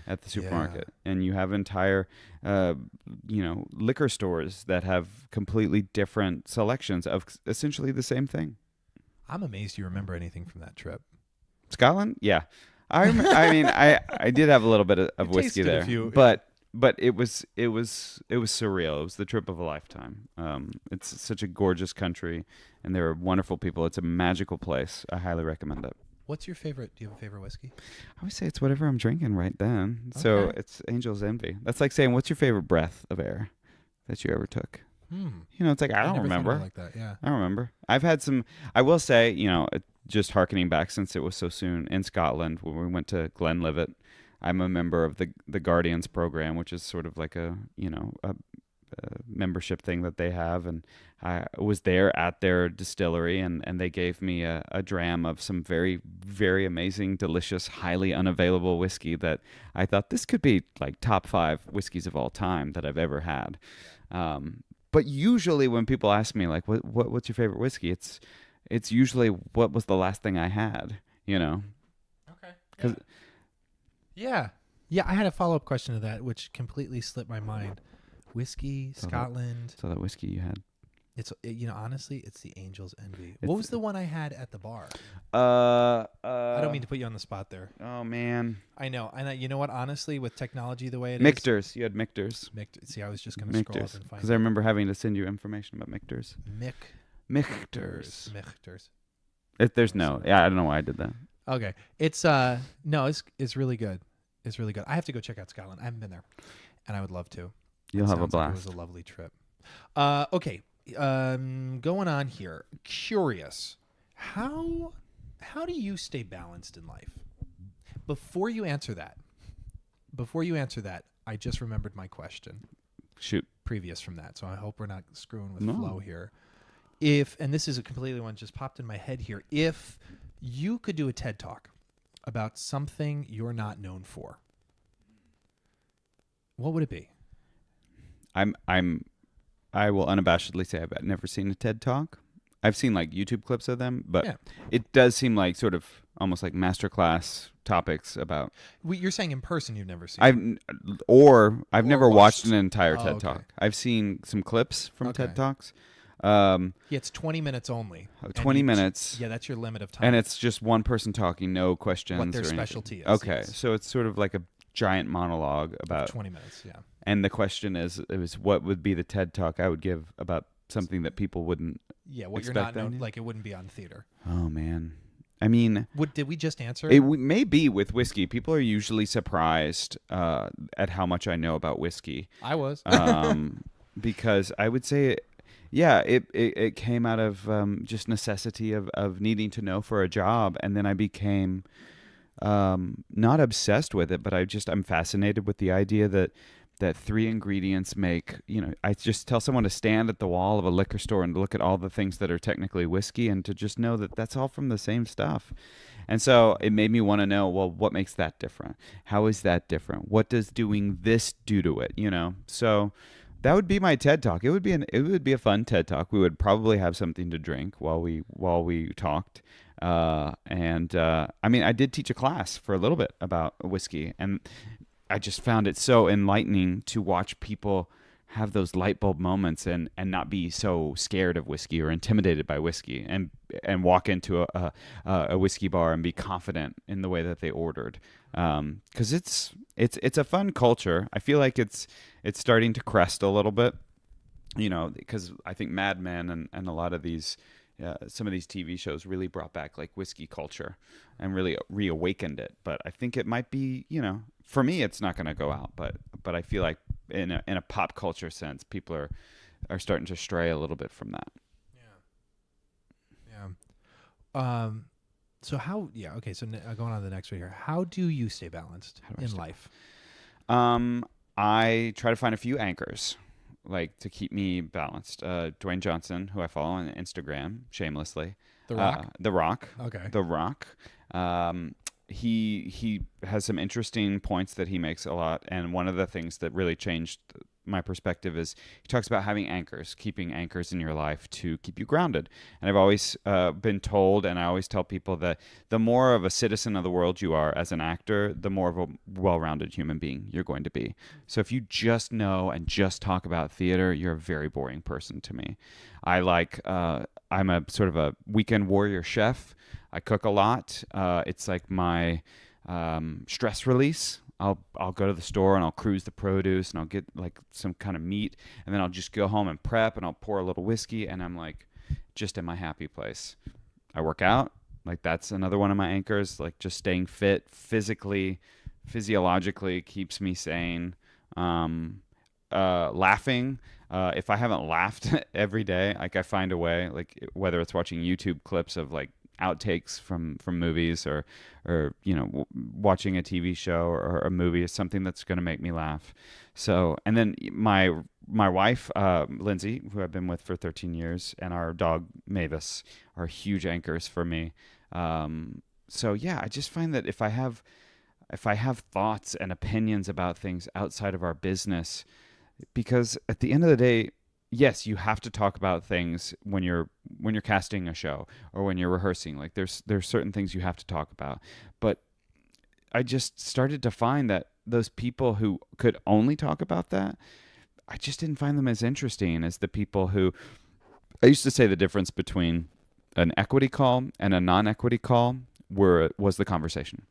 at the supermarket. Yeah. And you have entire, liquor stores that have completely different selections of essentially the same thing. I'm amazed you remember anything from that trip. Scotland? Yeah. I mean, I did have a little bit of whiskey there. But it was surreal. It was the trip of a lifetime. It's such a gorgeous country, and there are wonderful people. It's a magical place. I highly recommend it. What's your favorite? Do you have a favorite whiskey? I would say it's whatever I'm drinking right then. Okay. So it's Angel's Envy. That's like saying, what's your favorite breath of air that you ever took? It's like, I don't remember. Like that, yeah. I don't remember. I've had some, I will say, just hearkening back since it was so soon in Scotland when we went to Glenlivet. I'm a member of the Guardians program, which is sort of like a membership thing that they have, and I was there at their distillery, and they gave me a dram of some very, very amazing, delicious, highly unavailable whiskey that I thought this could be like top 5 whiskeys of all time that I've ever had. But usually when people ask me like, what's your favorite whiskey? It's usually what was the last thing I had, Okay. Yeah. I had a follow-up question to that, which completely slipped my mind. Whiskey, Scotland. So that whiskey you had. It's honestly, it's the Angel's Envy. What was the one I had at the bar? I don't mean to put you on the spot there. Oh man. I know. And you know what? Honestly, with technology the way it Michter's. You had Michter's. See, I was just going to scroll up and find. Because I remember having to send you information about Michter's. Michter's. There's no. Yeah, I don't know why I did that. Okay. It's really good. It's really good. I have to go check out Scotland. I haven't been there, and I would love to. You'll have a blast. Like it was a lovely trip. Okay. Going on here. Curious. How do you stay balanced in life? Before you answer that, I just remembered my question. Shoot. Previous from that, so I hope we're not screwing with No. flow here. And this is a completely one just popped in my head here. If you could do a TED Talk about something you're not known for, what would it be? I will unabashedly say I've never seen a TED Talk. I've seen like YouTube clips of them, but Yeah. it does seem like sort of almost like masterclass topics about. You're saying in person you've never seen. I've never watched an entire Oh, TED okay. Talk. I've seen some clips from Okay. TED Talks. Yeah, it's 20 minutes only. 20 And minutes. Yeah, that's your limit of time. And it's just one person talking, no questions. What their or anything. specialty is, Okay, yes. so it's sort of like a giant monologue about. 20 minutes, yeah. And the question is what would be the TED Talk I would give about something that people wouldn't. Yeah, what you're expect not known, them? like it wouldn't be on theater. Oh man, I mean. Did we just answer? It may be with whiskey. People are usually surprised at how much I know about whiskey. I was. Because I would say, yeah, it came out of just necessity of needing to know for a job. And then I became not obsessed with it, but I'm fascinated with the idea that 3 ingredients make, I just tell someone to stand at the wall of a liquor store and look at all the things that are technically whiskey and to just know that that's all from the same stuff. And so it made me want to know, well, what makes that different? How is that different? What does doing this do to it? So that would be my TED Talk. It would be a fun TED Talk. We would probably have something to drink while we talked. I mean, I did teach a class for a little bit about whiskey, and I just found it so enlightening to watch people have those light bulb moments and not be so scared of whiskey or intimidated by whiskey and walk into a whiskey bar and be confident in the way that they ordered. Because it's a fun culture. I feel like it's starting to crest a little bit, because I think Mad Men and a lot of these some of these TV shows really brought back like whiskey culture and really reawakened it. But I think it might be, for me, it's not going to go out. But I feel like in a pop culture sense, people are starting to stray a little bit from that. Yeah. So how? Yeah. Okay. So going on to the next one here. How do you stay balanced in life? I try to find a few anchors, like to keep me balanced. Dwayne Johnson, who I follow on Instagram, shamelessly. The Rock. The Rock. Okay. The Rock. He has some interesting points that he makes a lot, and one of the things that really changed my perspective is he talks about having anchors, keeping anchors in your life to keep you grounded. And I've always been told, and I always tell people that the more of a citizen of the world you are as an actor, the more of a well-rounded human being you're going to be. So if you just know and just talk about theater, you're a very boring person to me. I'm a sort of a weekend warrior chef. I cook a lot. It's like my stress release. I'll go to the store and I'll cruise the produce and I'll get like some kind of meat, and then I'll just go home and prep and I'll pour a little whiskey, and I'm like just in my happy place. I work out. Like that's another one of my anchors, like just staying fit physically, physiologically keeps me sane. Laughing. If I haven't laughed every day, like I find a way, like whether it's watching YouTube clips of like outtakes from movies or watching a TV show or a movie is something that's going to make me laugh. So, and then my wife, Lindsay, who I've been with for 13 years, and our dog Mavis are huge anchors for me. So yeah, I just find that if I have thoughts and opinions about things outside of our business, because at the end of the day, yes, you have to talk about things when you're casting a show or when you're rehearsing. Like there's certain things you have to talk about. But I just started to find that those people who could only talk about that, I just didn't find them as interesting as the people who. I used to say the difference between an equity call and a non-equity call was the conversation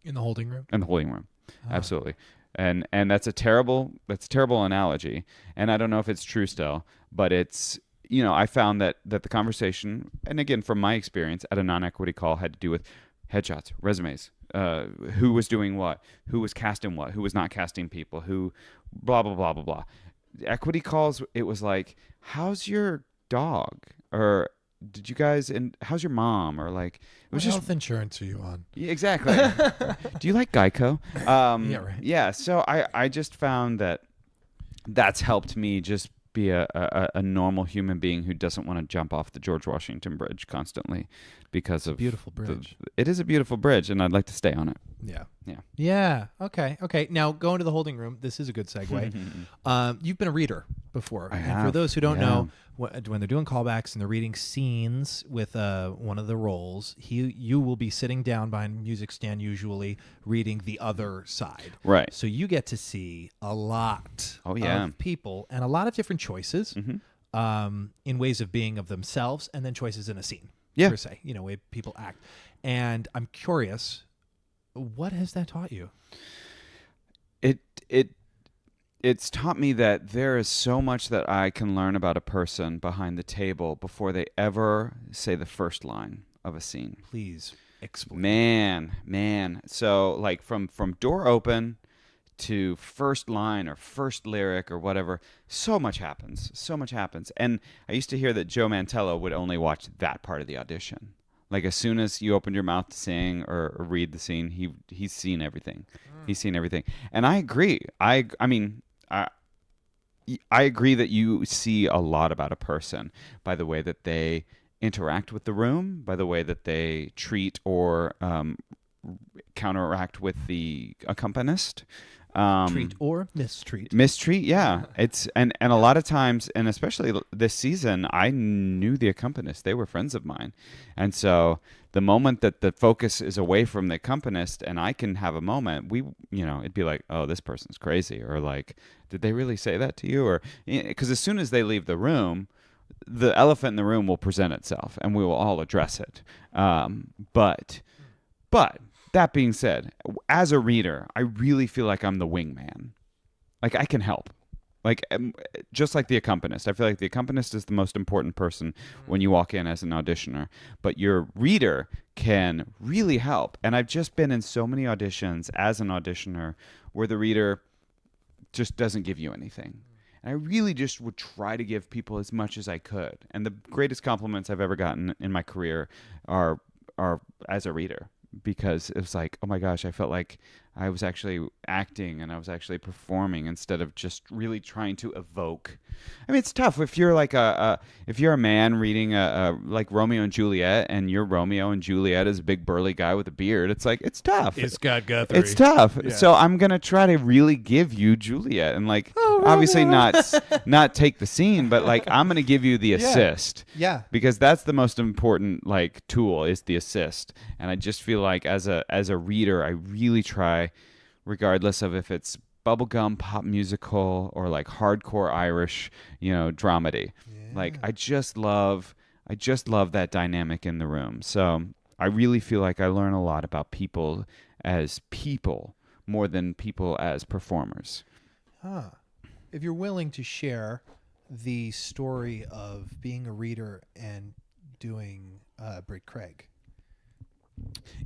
In the holding room. in the holding room. Absolutely. And that's a terrible analogy. And I don't know if it's true still, but it's, I found that the conversation, and again, from my experience at a non-equity call, had to do with headshots, resumes, who was doing what, who was casting what, who was not casting people, who blah, blah, blah, blah, blah. equity calls, it was like, how's your dog? Or did you guys, and how's your mom? Or like, it was What just health insurance are you on? Yeah, exactly. Do you like Geico? Yeah, right. Yeah. So I just found that that's helped me just be a normal human being who doesn't want to jump off the George Washington Bridge constantly because of Beautiful bridge. It is a beautiful bridge, and I'd like to stay on it. Yeah. Yeah. Yeah. Okay. Now, going to the holding room. This is a good segue. You've been a reader before. I And for have, those who don't yeah. know, when they're doing callbacks and they're reading scenes with one of the roles, you will be sitting down behind a music stand, usually reading the other side. Right. So you get to see a lot Oh, yeah. of people and a lot of different choices in ways of being of themselves, and then choices in a scene. Yeah. Per se, way people act. And I'm curious, what has that taught you? It's taught me that there is so much that I can learn about a person behind the table before they ever say the first line of a scene. Please explain. Man. So like from door open to first line or first lyric or whatever, so much happens. And I used to hear that Joe Mantello would only watch that part of the audition. Like as soon as you opened your mouth to sing or read the scene, he's seen everything. He's seen everything. And I agree. I mean, I agree that you see a lot about a person by the way that they interact with the room, by the way that they treat or counteract with the accompanist. Treat or mistreat. Mistreat, yeah. It's and a lot of times, and especially this season, I knew the accompanist. They were friends of mine. And so the moment that the focus is away from the accompanist and I can have a moment, it'd be like, oh, this person's crazy. Or like, did they really say that to you? Or because as soon as they leave the room, the elephant in the room will present itself and we will all address it. But that being said, as a reader, I really feel like I'm the wingman. Like I can help. Like just like the accompanist. I feel like the accompanist is the most important person when you walk in as an auditioner. But your reader can really help. And I've just been in so many auditions as an auditioner where the reader just doesn't give you anything. And I really just would try to give people as much as I could. And the greatest compliments I've ever gotten in my career are as a reader. Because it was like, oh my gosh, I felt like I was actually acting and I was actually performing instead of just really trying to evoke. I mean, it's tough if you're like if you're a man reading like Romeo and Juliet, and you're Romeo and Juliet is a big burly guy with a beard. It's like it's tough. It's Scott Guthrie. It's tough. Yeah. So I'm gonna try to really give you Juliet and like obviously not take the scene, but like I'm gonna give you the assist. Yeah. Because that's the most important like tool is the assist. And I just feel like as a reader, I really try, regardless of if it's bubblegum pop musical or like hardcore Irish, dramedy. Yeah. Like I just love that dynamic in the room. So I really feel like I learn a lot about people as people more than people as performers. If you're willing to share the story of being a reader and doing Britt Craig.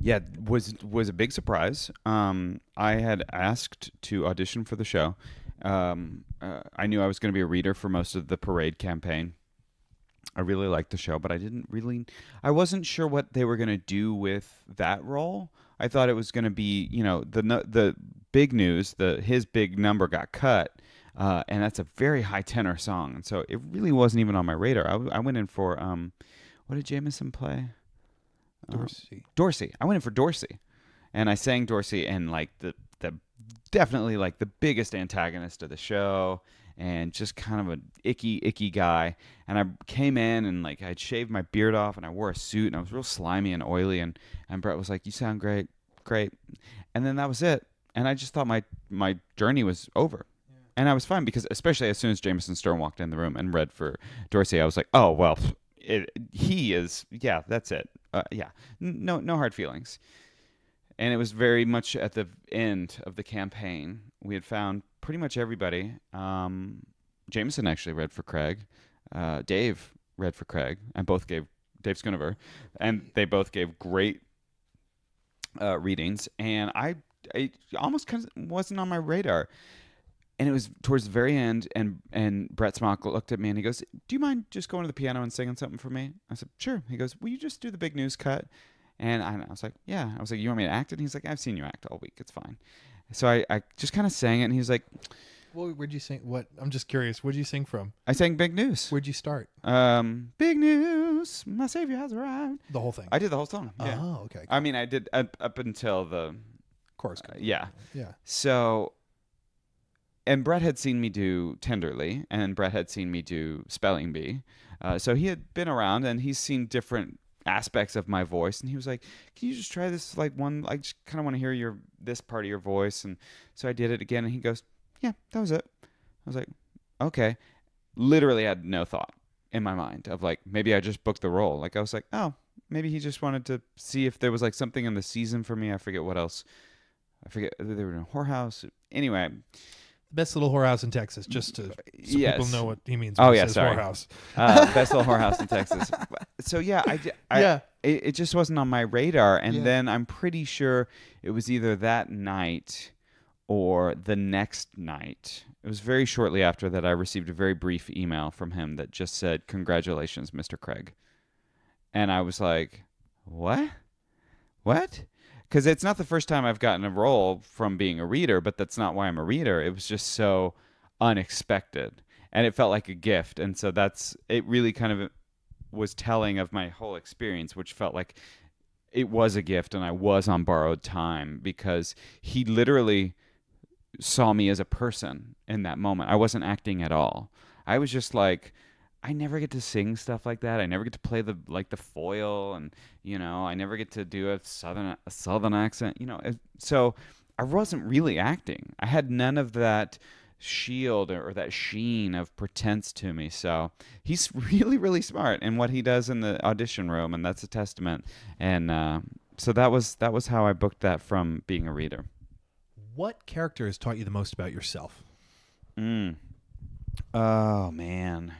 Yeah, was a big surprise. I had asked to audition for the show. I knew I was going to be a reader for most of the parade campaign. I really liked the show, but I wasn't sure what they were going to do with that role. I thought it was going to be, the big news, his big number got cut, and that's a very high tenor song. And so it really wasn't even on my radar. I went in for, what did Jameson play? Dorsey. I went in for Dorsey, and I sang Dorsey, and like the definitely like the biggest antagonist of the show, and just kind of an icky guy. And I came in and like I'd shaved my beard off, and I wore a suit, and I was real slimy and oily, and Brett was like, "You sound great," and then that was it. And I just thought my journey was over. Yeah. And I was fine because especially as soon as Jameson Stern walked in the room and read for Dorsey, I was like, oh well. He is, yeah, that's it. No hard feelings. And it was very much at the end of the campaign. We had found pretty much everybody. Jameson actually read for Craig. Dave read for Craig, and both gave Dave Schoonover, and they both gave great readings. And I almost kind of wasn't on my radar. And it was towards the very end, and Brett Smock looked at me and he goes, "Do you mind just going to the piano and singing something for me?" I said, "Sure." He goes, "Will you just do the big news cut?" And I was like, "Yeah." I was like, "You want me to act it?" And he's like, "I've seen you act all week. It's fine." So I just kind of sang it, and he was like, Well, where'd you sing? What? I'm just curious. Where'd you sing from? I sang Big News. Where'd you start? Big news, my savior has arrived. The whole thing. I did the whole song. Yeah. Oh, okay. I mean, I did up until the Chorus. yeah. Yeah. So, and Brett had seen me do Tenderly, and Brett had seen me do Spelling Bee. So he had been around, and he's seen different aspects of my voice, and he was like, "Can you just try this one? I just kind of want to hear this part of your voice." And so I did it again, and he goes, "Yeah, that was it." I was like, "Okay." Literally had no thought in my mind of like, maybe I just booked the role. Like I was like, "Oh, maybe he just wanted to see if there was like something in the season for me." I forget what else. I forget, they were in a whorehouse. Anyway. Best little whorehouse in Texas, just to so people know what he means when he says whorehouse. Best little whorehouse in Texas. So yeah, it just wasn't on my radar. And then I'm pretty sure it was either that night or the next night. It was very shortly after that I received a very brief email from him that just said, "Congratulations, Mr. Craig." And I was like, what? Because it's not the first time I've gotten a role from being a reader, but that's not why I'm a reader. It was just so unexpected, and it felt like a gift. And so it really kind of was telling of my whole experience, which felt like it was a gift and I was on borrowed time, because he literally saw me as a person in that moment. I wasn't acting at all. I was just like, I never get to sing stuff like that. I never get to play the foil, and I never get to do a southern accent. So I wasn't really acting. I had none of that shield or that sheen of pretense to me. So he's really, really smart in what he does in the audition room, and that's a testament. And so that was how I booked that from being a reader. What character has taught you the most about yourself? Oh man,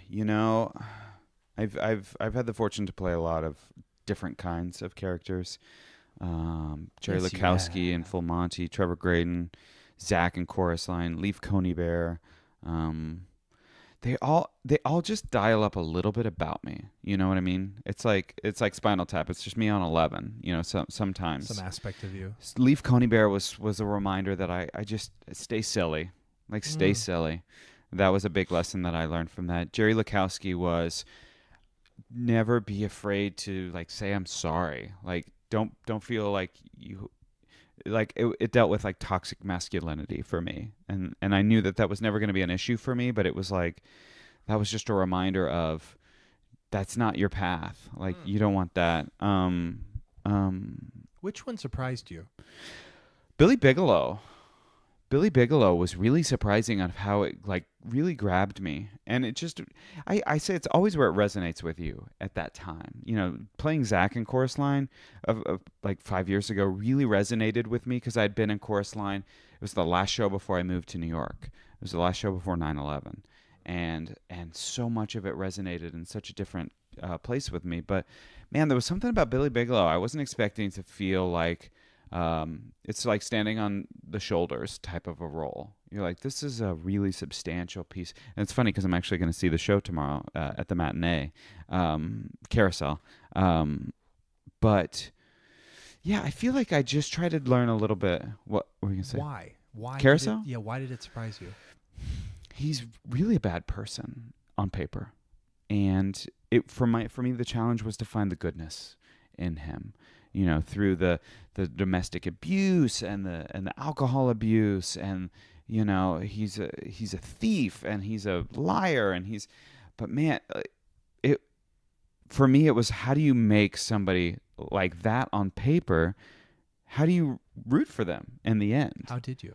I've had the fortune to play a lot of different kinds of characters. Jerry Lukowski in Full Monty, Trevor Graydon, Zach in Chorus Line, Leaf Coney Bear. They all just dial up a little bit about me. You know what I mean? It's like Spinal Tap. It's just me on 11. Sometimes some aspect of you. Leaf Coney Bear was a reminder that I just stay silly, stay silly. That was a big lesson that I learned from that. Jerry Lukowski was never be afraid to say I'm sorry. Don't feel like you it dealt with toxic masculinity for me. And I knew that was never going to be an issue for me, but it was that was just a reminder of that's not your path. You don't want that. Which one surprised you? Billy Bigelow. Billy Bigelow was really surprising on how it really grabbed me. And it just, I say it's always where it resonates with you at that time. Playing Zach in Chorus Line of 5 years ago really resonated with me because I'd been in Chorus Line. It was the last show before I moved to New York. It was the last show before 9/11. And so much of it resonated in such a different place with me. But man, there was something about Billy Bigelow. I wasn't expecting to feel like, it's like standing on the shoulders type of a role. You're like, this is a really substantial piece. And it's funny because I'm actually going to see the show tomorrow at the matinee, Carousel. But yeah, I feel like I just try to learn a little bit. What were you going to say? Why? Carousel? Why did it surprise you? He's really a bad person on paper. And for me, the challenge was to find the goodness in him. Through the domestic abuse and the alcohol abuse, and he's a thief and he's a liar but man, for me it was, how do you make somebody like that on paper? How do you root for them in the end? How did you?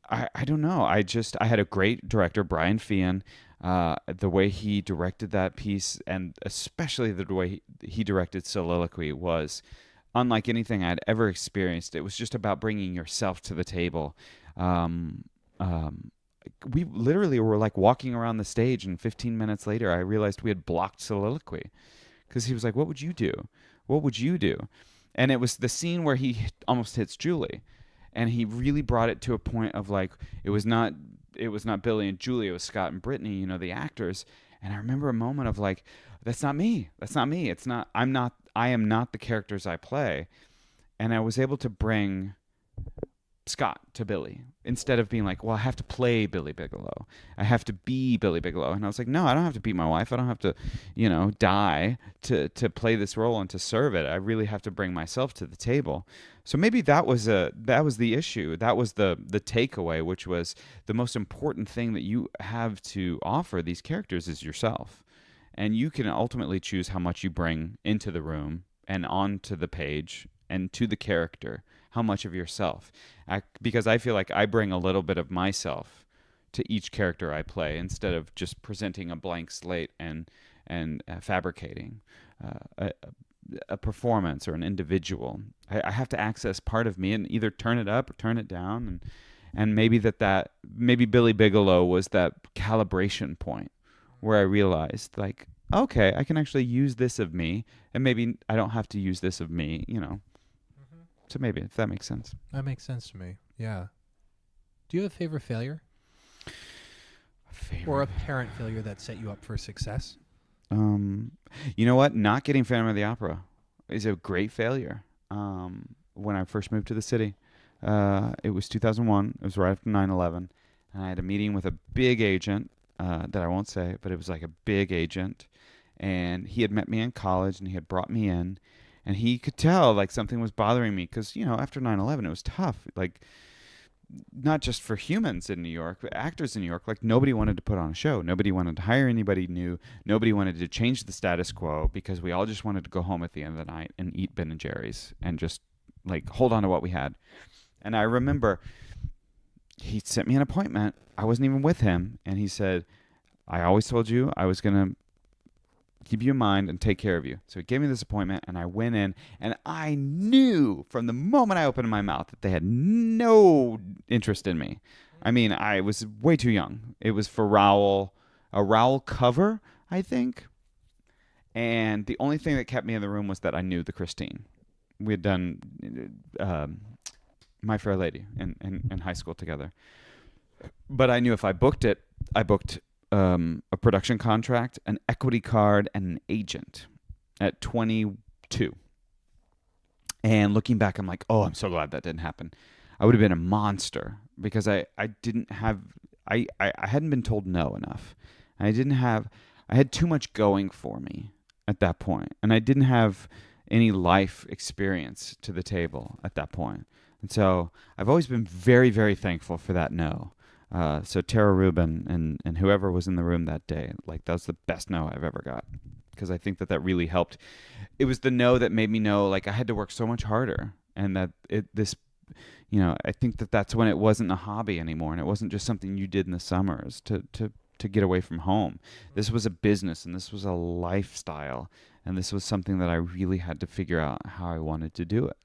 I don't know. I had a great director, Brian Feehan. The way he directed that piece, and especially the way he directed Soliloquy, was unlike anything I'd ever experienced. It was just about bringing yourself to the table. We literally were walking around the stage, and 15 minutes later, I realized we had blocked Soliloquy because he was like, "What would you do? What would you do?" And it was the scene where he almost hits Julie. And he really brought it to a point of like, it was not Billy and Julie, it was Scott and Brittany, you know, the actors. And I remember a moment of like, that's not me. I am not the characters I play. And I was able to bring Scott to Billy instead of being like, well, I have to play Billy Bigelow. I have to be Billy Bigelow. And I was like, no, I don't have to beat my wife. I don't have to, you know, die to play this role and to serve it. I really have to bring myself to the table. So maybe that was the issue. That was the takeaway, which was the most important thing that you have to offer these characters is yourself. And you can ultimately choose how much you bring into the room and onto the page and to the character, how much of yourself. Because I feel like I bring a little bit of myself to each character I play instead of just presenting a blank slate and fabricating a performance or an individual. I have to access part of me and either turn it up or turn it down. And maybe maybe Billy Bigelow was that calibration point where I realized, like, okay, I can actually use this of me, and maybe I don't have to use this of me, you know. Mm-hmm. So maybe, if that makes sense. That makes sense to me, yeah. Do you have a favorite failure? Or a parent failure that set you up for success? You know what? Not getting Phantom of the Opera is a great failure. When I first moved to the city, it was 2001. It was right after 9/11. And I had a meeting with a big agent that I won't say, but it was like a big agent. And he had met me in college, and he had brought me in. And he could tell, like, something was bothering me because, you know, after 9/11, it was tough. Like, not just for humans in New York, but actors in New York. Like, nobody wanted to put on a show. Nobody wanted to hire anybody new. Nobody wanted to change the status quo because we all just wanted to go home at the end of the night and eat Ben and Jerry's and just, like, hold on to what we had. And I remember he sent me an appointment. I wasn't even with him. And he said, I always told you I was going to keep you in mind and take care of you. So he gave me this appointment, and I went in, and I knew from the moment I opened my mouth that they had no interest in me. I mean, I was way too young. It was for a Rowell cover, I think. And the only thing that kept me in the room was that I knew the Christine. We had done My Fair Lady in high school together. But I knew if I booked it, I booked a production contract, an equity card, and an agent at 22. And looking back, I'm like, oh, I'm so glad that didn't happen. I would have been a monster because I hadn't been told no enough. I had too much going for me at that point. And I didn't have any life experience to the table at that point. And so I've always been very, very thankful for that no. So Tara Rubin and whoever was in the room that day, like, that was the best no I've ever got, because I think that really helped. It was the no that made me know, like, I had to work so much harder, and that I think that that's when it wasn't a hobby anymore, and it wasn't just something you did in the summers to get away from home. This was a business, and this was a lifestyle, and this was something that I really had to figure out how I wanted to do it.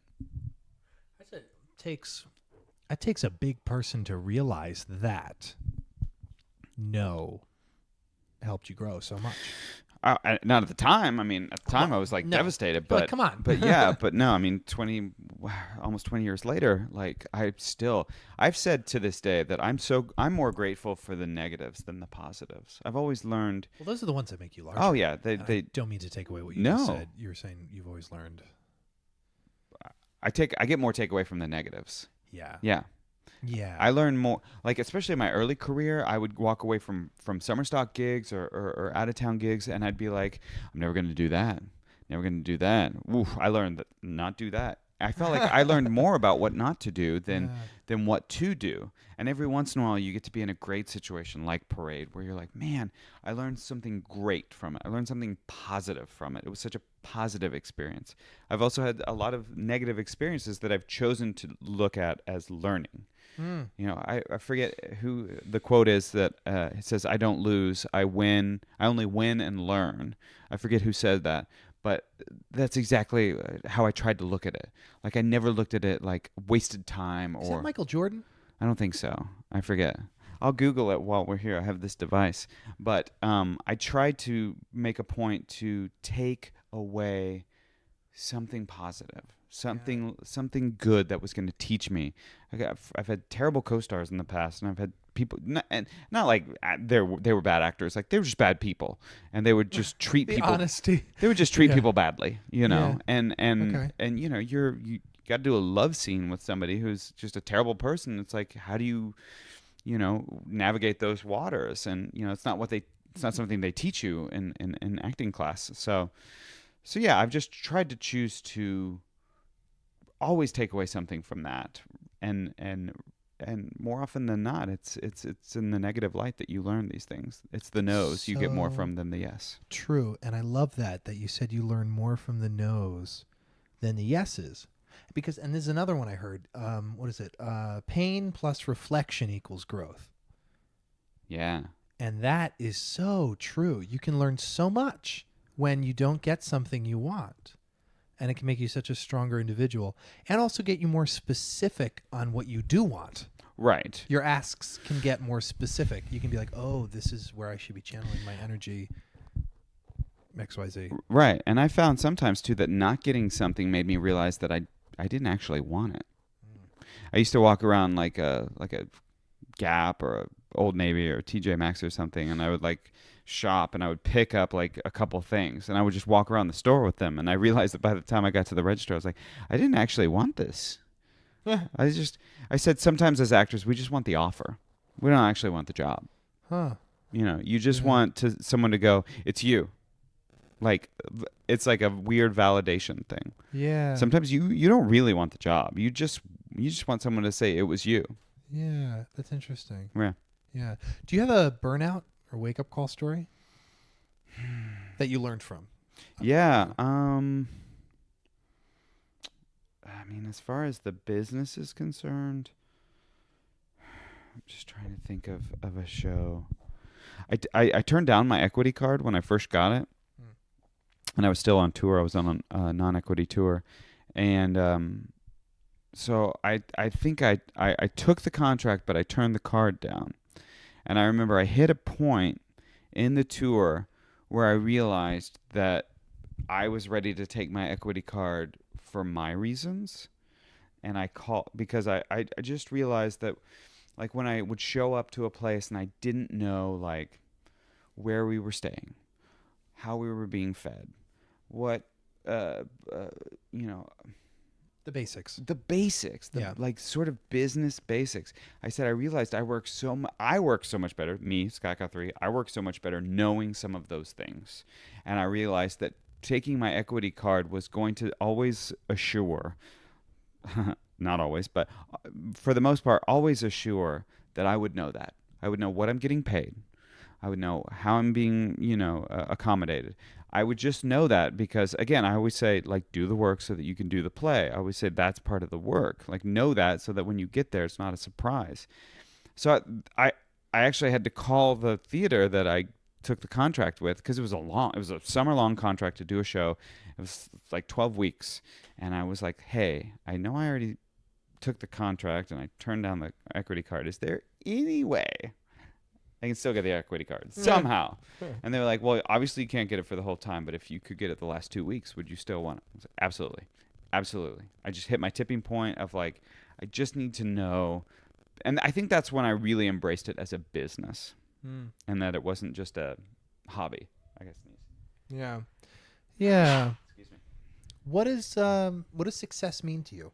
It takes a big person to realize that no helped you grow so much. Not at the time. I mean, at the time I was like devastated. But come on. But yeah, but no. I mean, almost 20 years later, like, I've said to this day that I'm more grateful for the negatives than the positives. I've always learned. Well, those are the ones that make you larger. Oh yeah, I don't mean to take away what you just said. You were saying you've always learned. I get more takeaway from the negatives. Yeah. Yeah. Yeah. I learned more, like, especially in my early career, I would walk away from summer stock gigs or out of town gigs, and I'd be like, I'm never going to do that. Never going to do that. Oof, I learned that not do that. I felt like I learned more about what not to do than what to do. And every once in a while, you get to be in a great situation like Parade, where you're like, man, I learned something great from it. I learned something positive from it. It was such a positive experience. I've also had a lot of negative experiences that I've chosen to look at as learning. You know, I forget who the quote is that it says, I don't lose, I win. I only win and learn. I forget who said that. But that's exactly how I tried to look at it. Like, I never looked at it like wasted time. Is that Michael Jordan? I don't think so. I forget. I'll Google it while we're here. I have this device. But I tried to make a point to take away something positive, something good that was going to teach me I've had terrible co-stars in the past, and I've had people not like they were bad actors, like they were just bad people, and they would just treat The people honesty. They would just treat Yeah. people badly, you know. Yeah. And Okay. and you know, you got to do a love scene with somebody who's just a terrible person. It's like, how do you navigate those waters? And it's not something they teach you in acting class. So yeah, I've just tried to choose to always take away something from that, and more often than not, it's in the negative light that you learn these things. It's the no's you get more So from than the yes. True, and I love that you said you learn more from the no's than the yeses. Because, and this is another one I heard. What is it? Pain plus reflection equals growth. Yeah. And that is so true. You can learn so much when you don't get something you want. And it can make you such a stronger individual, and also get you more specific on what you do want. Right. Your asks can get more specific. You can be like, oh, this is where I should be channeling my energy. XYZ. Right. And I found sometimes too that not getting something made me realize that I didn't actually want it. I used to walk around like a Gap or a Old Navy or TJ Maxx or something, and I would like shop, and I would pick up like a couple things, and I would just walk around the store with them, and I realized that by the time I got to the register, I was like, I didn't actually want this. I said sometimes as actors we just want the offer. We don't actually want the job. Huh. You just want someone to go, it's you. Like, it's like a weird validation thing. Yeah. Sometimes you don't really want the job. You just want someone to say it was you. Yeah, that's interesting. Yeah. Yeah. Do you have a burnout or wake up call story that you learned from? Yeah. I mean, as far as the business is concerned, I'm just trying to think of a show. I turned down my equity card when I first got it, and I was still on tour. I was on a non-equity tour, and so I think I took the contract, but I turned the card down. And I remember I hit a point in the tour where I realized that I was ready to take my equity card for my reasons. And because I just realized that, like, when I would show up to a place and I didn't know, like, where we were staying, how we were being fed, what, The basics. the basics, Yeah. like sort of business basics. I said, I realized I work so much better, me, Scott Guthrie, I work so much better knowing some of those things. And I realized that taking my equity card was going to always assure, not always, but for the most part, always assure that I would know that. I would know what I'm getting paid. I would know how I'm being, accommodated. I would just know that because, again, I always say, like, do the work so that you can do the play. I always say that's part of the work. Like, know that so that when you get there, it's not a surprise. So I actually had to call the theater that I took the contract with, because it was a summer-long contract to do a show. It was like 12 weeks. And I was like, hey, I know I already took the contract and I turned down the equity card. Is there any way I can still get the equity card somehow? And they were like, well, obviously you can't get it for the whole time, but if you could get it the last 2 weeks, would you still want it? I was like, absolutely. Absolutely. I just hit my tipping point of, like, I just need to know. And I think that's when I really embraced it as a business, and that it wasn't just a hobby, I guess. Yeah. Yeah. Excuse me. What does success mean to you?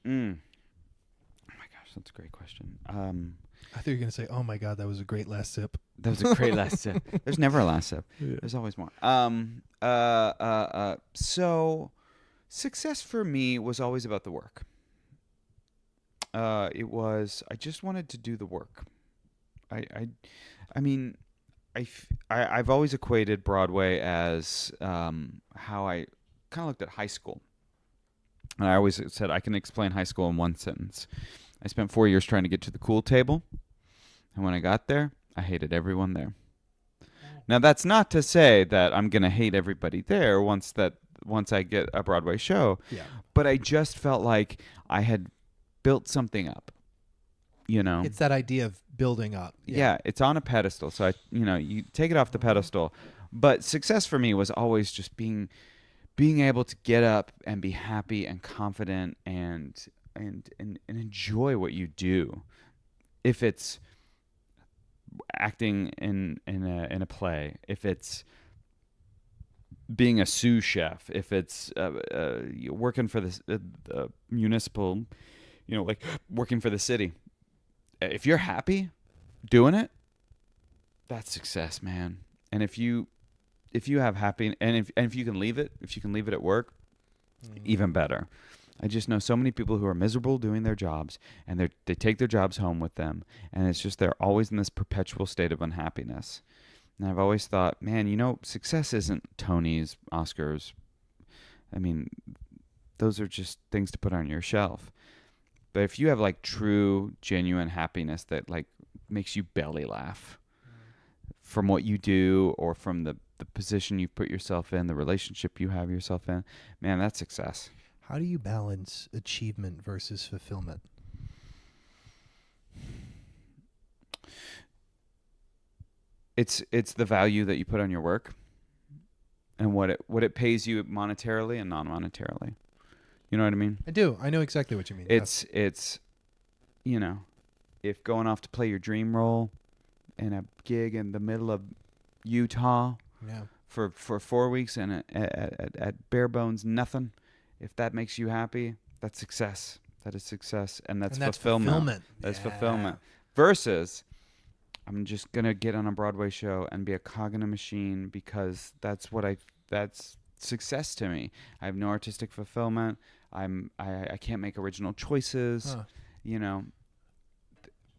Oh my gosh, that's a great question. I thought you were going to say, oh my God, that was a great last sip. That was a great last sip. There's never a last sip. Yeah. There's always more. So success for me was always about the work. I just wanted to do the work. I've always equated Broadway as how I kind of looked at high school. And I always said I can explain high school in one sentence. I spent 4 years trying to get to the cool table. And when I got there, I hated everyone there. Now, that's not to say that I'm going to hate everybody there once I get a Broadway show. Yeah. But I just felt like I had built something up, It's that idea of building up. Yeah, it's on a pedestal. So you take it off the pedestal. But success for me was always just being able to get up and be happy and confident and and enjoy what you do. If it's acting in a play, if it's being a sous chef, if it's working for the municipal, like working for the city, if you're happy doing it, that's success, man. And if you have happy, and if you can leave it, at work, even better. I just know so many people who are miserable doing their jobs, and they take their jobs home with them, and it's just they're always in this perpetual state of unhappiness. And I've always thought, man, success isn't Tonys, Oscars. I mean, those are just things to put on your shelf. But if you have like true, genuine happiness that like makes you belly laugh from what you do, or from the position you've put yourself in, the relationship you have yourself in, man, that's success. How do you balance achievement versus fulfillment? It's the value that you put on your work, and what it pays you monetarily and non-monetarily. You know what I mean? I do. I know exactly what you mean. It's if going off to play your dream role in a gig in the middle of Utah, for 4 weeks and at bare bones nothing, if that makes you happy, that's success. That is success, and that's fulfillment. That's fulfillment. Versus, I'm just gonna get on a Broadway show and be a cog in a machine because that's success to me. I have no artistic fulfillment. I can't make original choices.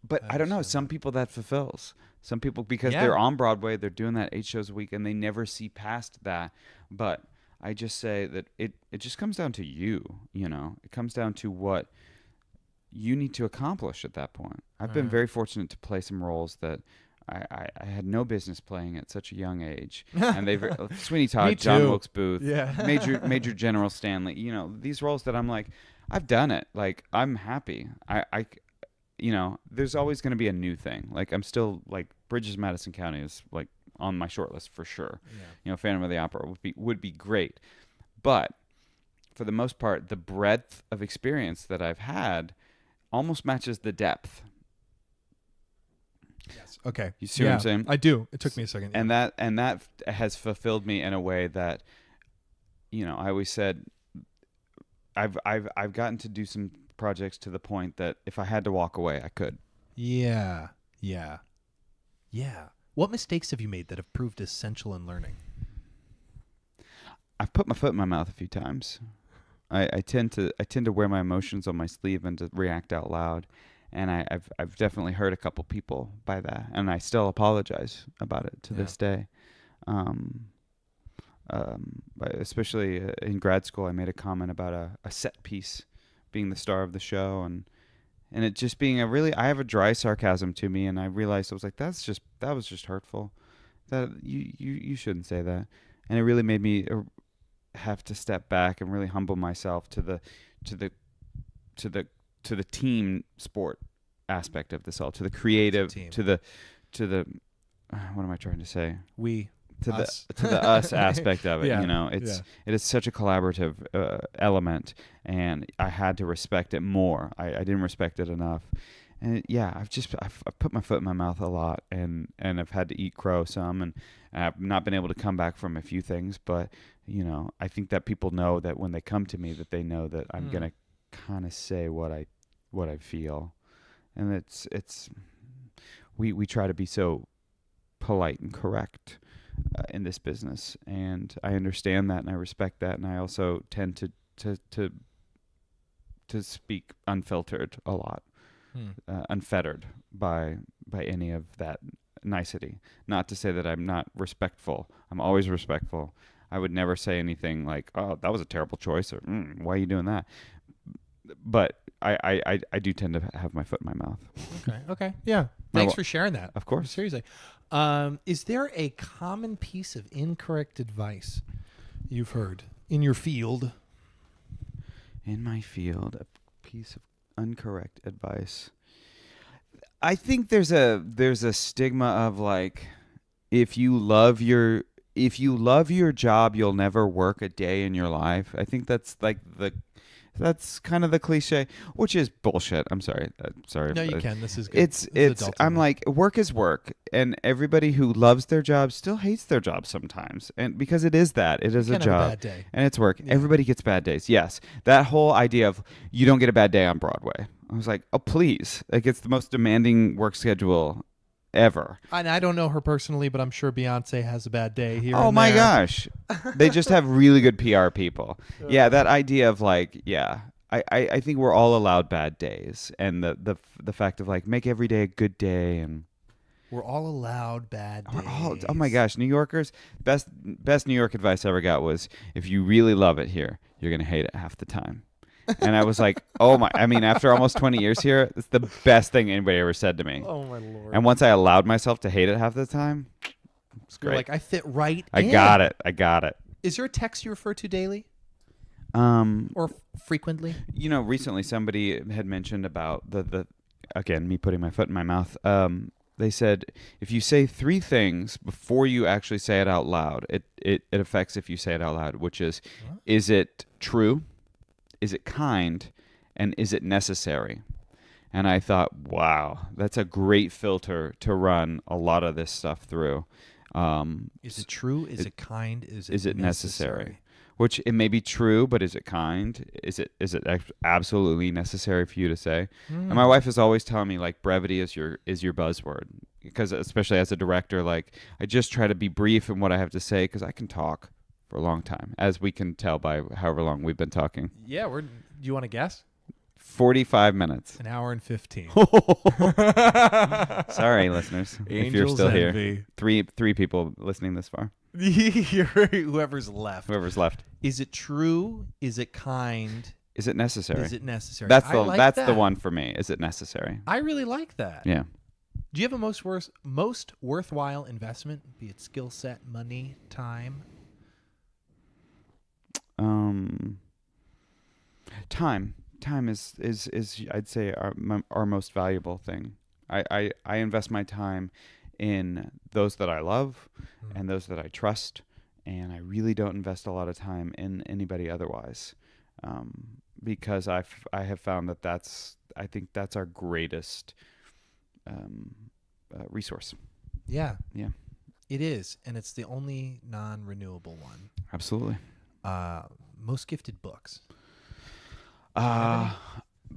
But I don't know. Some people that fulfills. Some people, because they're on Broadway, they're doing that 8 shows a week, and they never see past that. But I just say that it just comes down to you. It comes down to what you need to accomplish at that point. I've been very fortunate to play some roles that I had no business playing at such a young age. And Sweeney Todd, John Wilkes Booth, Major General Stanley, these roles that I'm like, I've done it. Like, I'm happy. I there's always going to be a new thing. Like, I'm still like Bridges Madison County is like on my short list for sure. Phantom of the Opera would be great. But for the most part, the breadth of experience that I've had almost matches the depth. Yes. Okay. You see what I'm saying? I do. It took me a second. And that has fulfilled me in a way that, I always said, I've gotten to do some projects to the point that if I had to walk away, I could. Yeah. What mistakes have you made that have proved essential in learning? I've put my foot in my mouth a few times. I tend to wear my emotions on my sleeve and to react out loud, and I've definitely hurt a couple people by that, and I still apologize about it to this day. Especially in grad school, I made a comment about a set piece being the star of the show, and it just being I have a dry sarcasm to me, and I realized I was like, that was just hurtful. That you shouldn't say that, and it really made me have to step back and really humble myself to the team sport aspect of this all, to the creative, to the what am I trying to say? To the us aspect of it. It is such a collaborative element, and I had to respect it more. I didn't respect it enough, and I've put my foot in my mouth a lot, and I've had to eat crow some, and I've not been able to come back from a few things, but I think that people know that when they come to me, that they know that I'm gonna kind of say what I feel, and it's we try to be so polite and correct in this business, and I understand that, and I respect that, and I also tend to speak unfiltered a lot, unfettered by any of that nicety. Not to say that I'm not respectful. I'm always respectful. I would never say anything like, "Oh, that was a terrible choice," or "Why are you doing that?" But I do tend to have my foot in my mouth. Okay. Yeah. Thanks for sharing that. Of course. Seriously. Is there a common piece of incorrect advice you've heard in your field? In my field, a piece of incorrect advice. I think there's a stigma of like, if you love your job, you'll never work a day in your life. I think that's like That's kind of the cliche, which is bullshit. I'm sorry. Sorry. No, you but can. This is good. It's adult I'm humor. like, work is work, and everybody who loves their job still hates their job sometimes, and because it is that, it is a can have a job, bad day. and it's work. Everybody gets bad days. Yes, that whole idea of you don't get a bad day on Broadway. I was like, oh please, like it's the most demanding work schedule ever. And I don't know her personally, but I'm sure Beyonce has a bad day here. Oh and my there. gosh, they just have really good PR people. Yeah, that idea of like, yeah. I think we're all allowed bad days, and the fact of like make every day a good day, and We're all allowed bad days. oh my gosh, New Yorkers, best New York advice I ever got was if you really love it here, you're gonna hate it half the time. And I was like, oh my, I mean, after almost 20 years here, it's the best thing anybody ever said to me. Oh my Lord. And once I allowed myself to hate it half the time, it's You're great. like, I fit right I in. got it. Is there a text you refer to daily Or or frequently? you know, recently somebody had mentioned about the again, me putting my foot in my mouth. They said if you say 3 things before you actually say it out loud, it affects if you say it out loud, which is it true? Is it kind? And is it necessary? And I thought, wow, that's a great filter to run a lot of this stuff through. Is it true? Is it kind? Is it necessary? Which it may be true, but is it kind? Is it absolutely necessary for you to say? And my wife is always telling me like brevity is your buzzword, because especially as a director, like I just try to be brief in what I have to say because I can talk for a long time, as we can tell by however long we've been talking. Yeah, do you want to guess? 45 minutes. An hour and 15. Sorry, listeners, if you're Angel's still envy. here. Three people listening this far. Whoever's left. Whoever's left. Is it true? Is it kind? Is it necessary? Is it necessary? That's I the like that's the that. one for me. Is it necessary? I really like that. Yeah. Do you have a most worthwhile investment, be it skill set, money, time? Time is I'd say our most valuable thing. I invest my time in those that I love and those that I trust, and I really don't invest a lot of time in anybody otherwise, because I have found I think that's our greatest resource. Yeah. Yeah. It is, and it's the only non-renewable one. Absolutely. Most gifted books.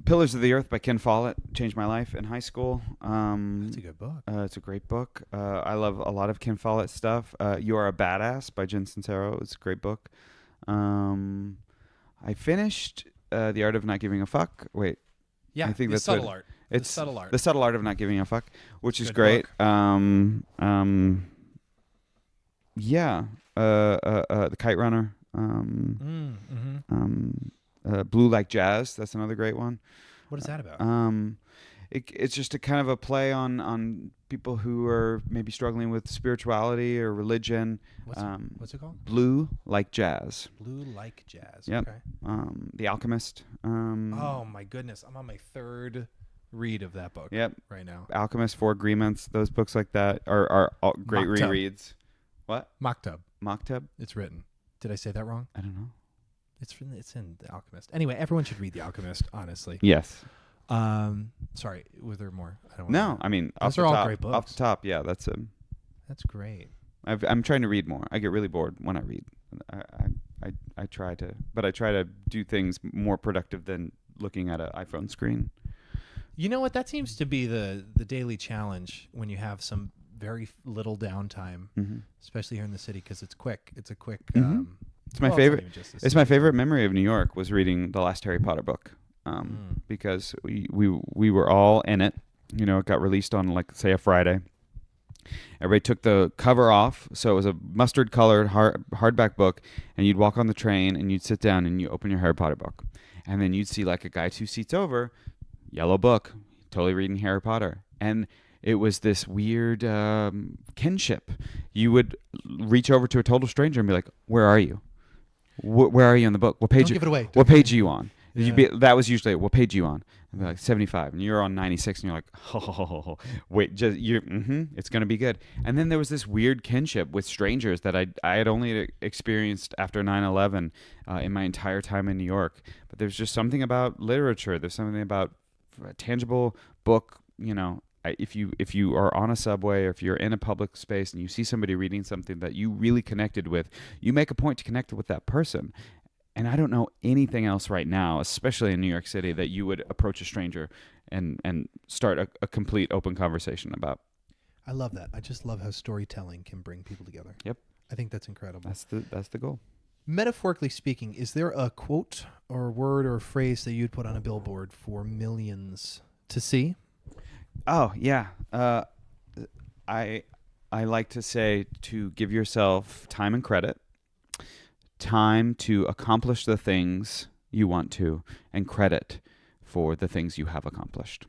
Pillars of the Earth by Ken Follett changed my life in high school. That's a good book. It's a great book. I love a lot of Ken Follett stuff. You Are a Badass by Jen Sincero. It's a great book. I finished The Art of Not Giving a Fuck. Wait. Yeah, I think the that's subtle what- art. It's the subtle art. The Subtle Art of Not Giving a Fuck, which is Good great. book. Yeah. The Kite Runner. Blue Like Jazz. That's another great one. What is that about? It's just a kind of a play on people who are maybe struggling with spirituality or religion. What's it called? Blue Like Jazz. Blue Like Jazz. Yep. Okay. The Alchemist. Oh my goodness, I'm on my 3rd read of that book. Yep. Right now. Alchemist, Four Agreements. Those books like that are all great Maktub. rereads. What? Maktub. Maktub? It's written. Did I say that wrong? I don't know. It's in The Alchemist. Anyway, everyone should read The Alchemist, honestly. Yes. Sorry, was there more? I don't No, I mean, Those off the are all top, great Off books. the top, yeah, that's That's great. I'm trying to read more. I get really bored when I read. I try to do things more productive than looking at an iPhone screen. You know what? That seems to be the daily challenge when you have some very little downtime, especially here in the city, because it's quick. It's a quick. It's my well, favorite. not even just the It's my city. favorite memory of New York was reading the last Harry Potter book, because we were all in it. You know, it got released on like say a Friday. Everybody took the cover off, so it was a mustard-colored hardback book, and you'd walk on the train and you'd sit down and you open your Harry Potter book, and then you'd see like a guy 2 seats over, yellow book, totally reading Harry Potter, and it was this weird kinship. You would reach over to a total stranger and be like, "Where are you? Where are you in the book? What page? Don't give it away. What page are you on?" That was usually, what page you on? I'd be like 75, and you're on 96, and you're like, oh, wait, it's going to be good. And then there was this weird kinship with strangers that I had only experienced after 9/11 in my entire time in New York. But there's just something about literature. There's something about a tangible book, if you are on a subway or if you're in a public space and you see somebody reading something that you really connected with, you make a point to connect with that person. And I don't know anything else right now, especially in New York City, that you would approach a stranger and start a complete open conversation about. I love that. I just love how storytelling can bring people together. Yep. I think that's incredible. That's the goal. Metaphorically speaking, is there a quote or word or phrase that you'd put on a billboard for millions to see? Oh, yeah. I like to say to give yourself time and credit. Time to accomplish the things you want to, and credit for the things you have accomplished.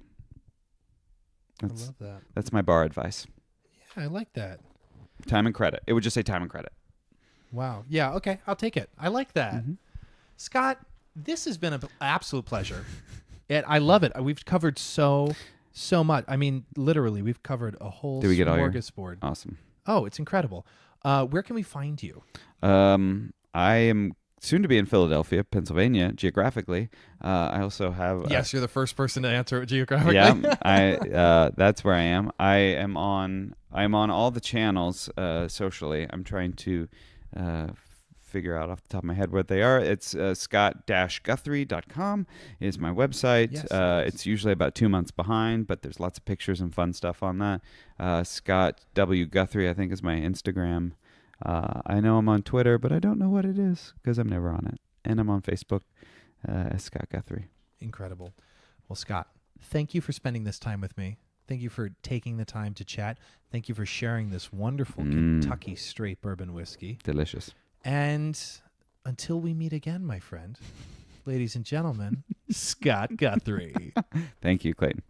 I love that. That's my bar advice. Yeah, I like that. Time and credit. It would just say time and credit. Wow. Yeah, okay. I'll take it. I like that. Mm-hmm. Scott, this has been an absolute pleasure. I love it. We've covered so much. I mean, literally, we've covered a whole Did we get all smorgasbord. Awesome. Oh, it's incredible. Where can we find you? I am soon to be in Philadelphia, Pennsylvania, geographically. I also have... Yes, you're the first person to answer it geographically. Yeah, that's where I am. I am on all the channels socially. I'm trying to figure out off the top of my head what they are. It's scott-guthrie.com is my website. Yes, it's usually about 2 months behind, but there's lots of pictures and fun stuff on that. Scott W. Guthrie, I think, is my Instagram. I know I'm on Twitter, but I don't know what it is because I'm never on it. And I'm on Facebook as Scott Guthrie. Incredible. Well, Scott, thank you for spending this time with me. Thank you for taking the time to chat. Thank you for sharing this wonderful Kentucky straight bourbon whiskey. Delicious. And until we meet again, my friend, ladies and gentlemen, Scott Guthrie. Thank you, Clayton.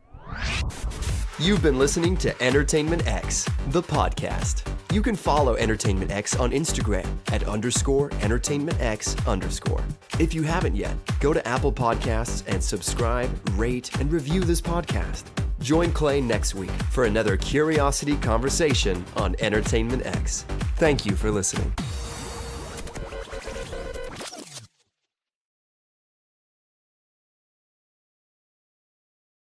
You've been listening to Entertainment X, the podcast. You can follow Entertainment X on Instagram at _EntertainmentX_. If you haven't yet, go to Apple Podcasts and subscribe, rate, and review this podcast. Join Clay next week for another curiosity conversation on Entertainment X. Thank you for listening.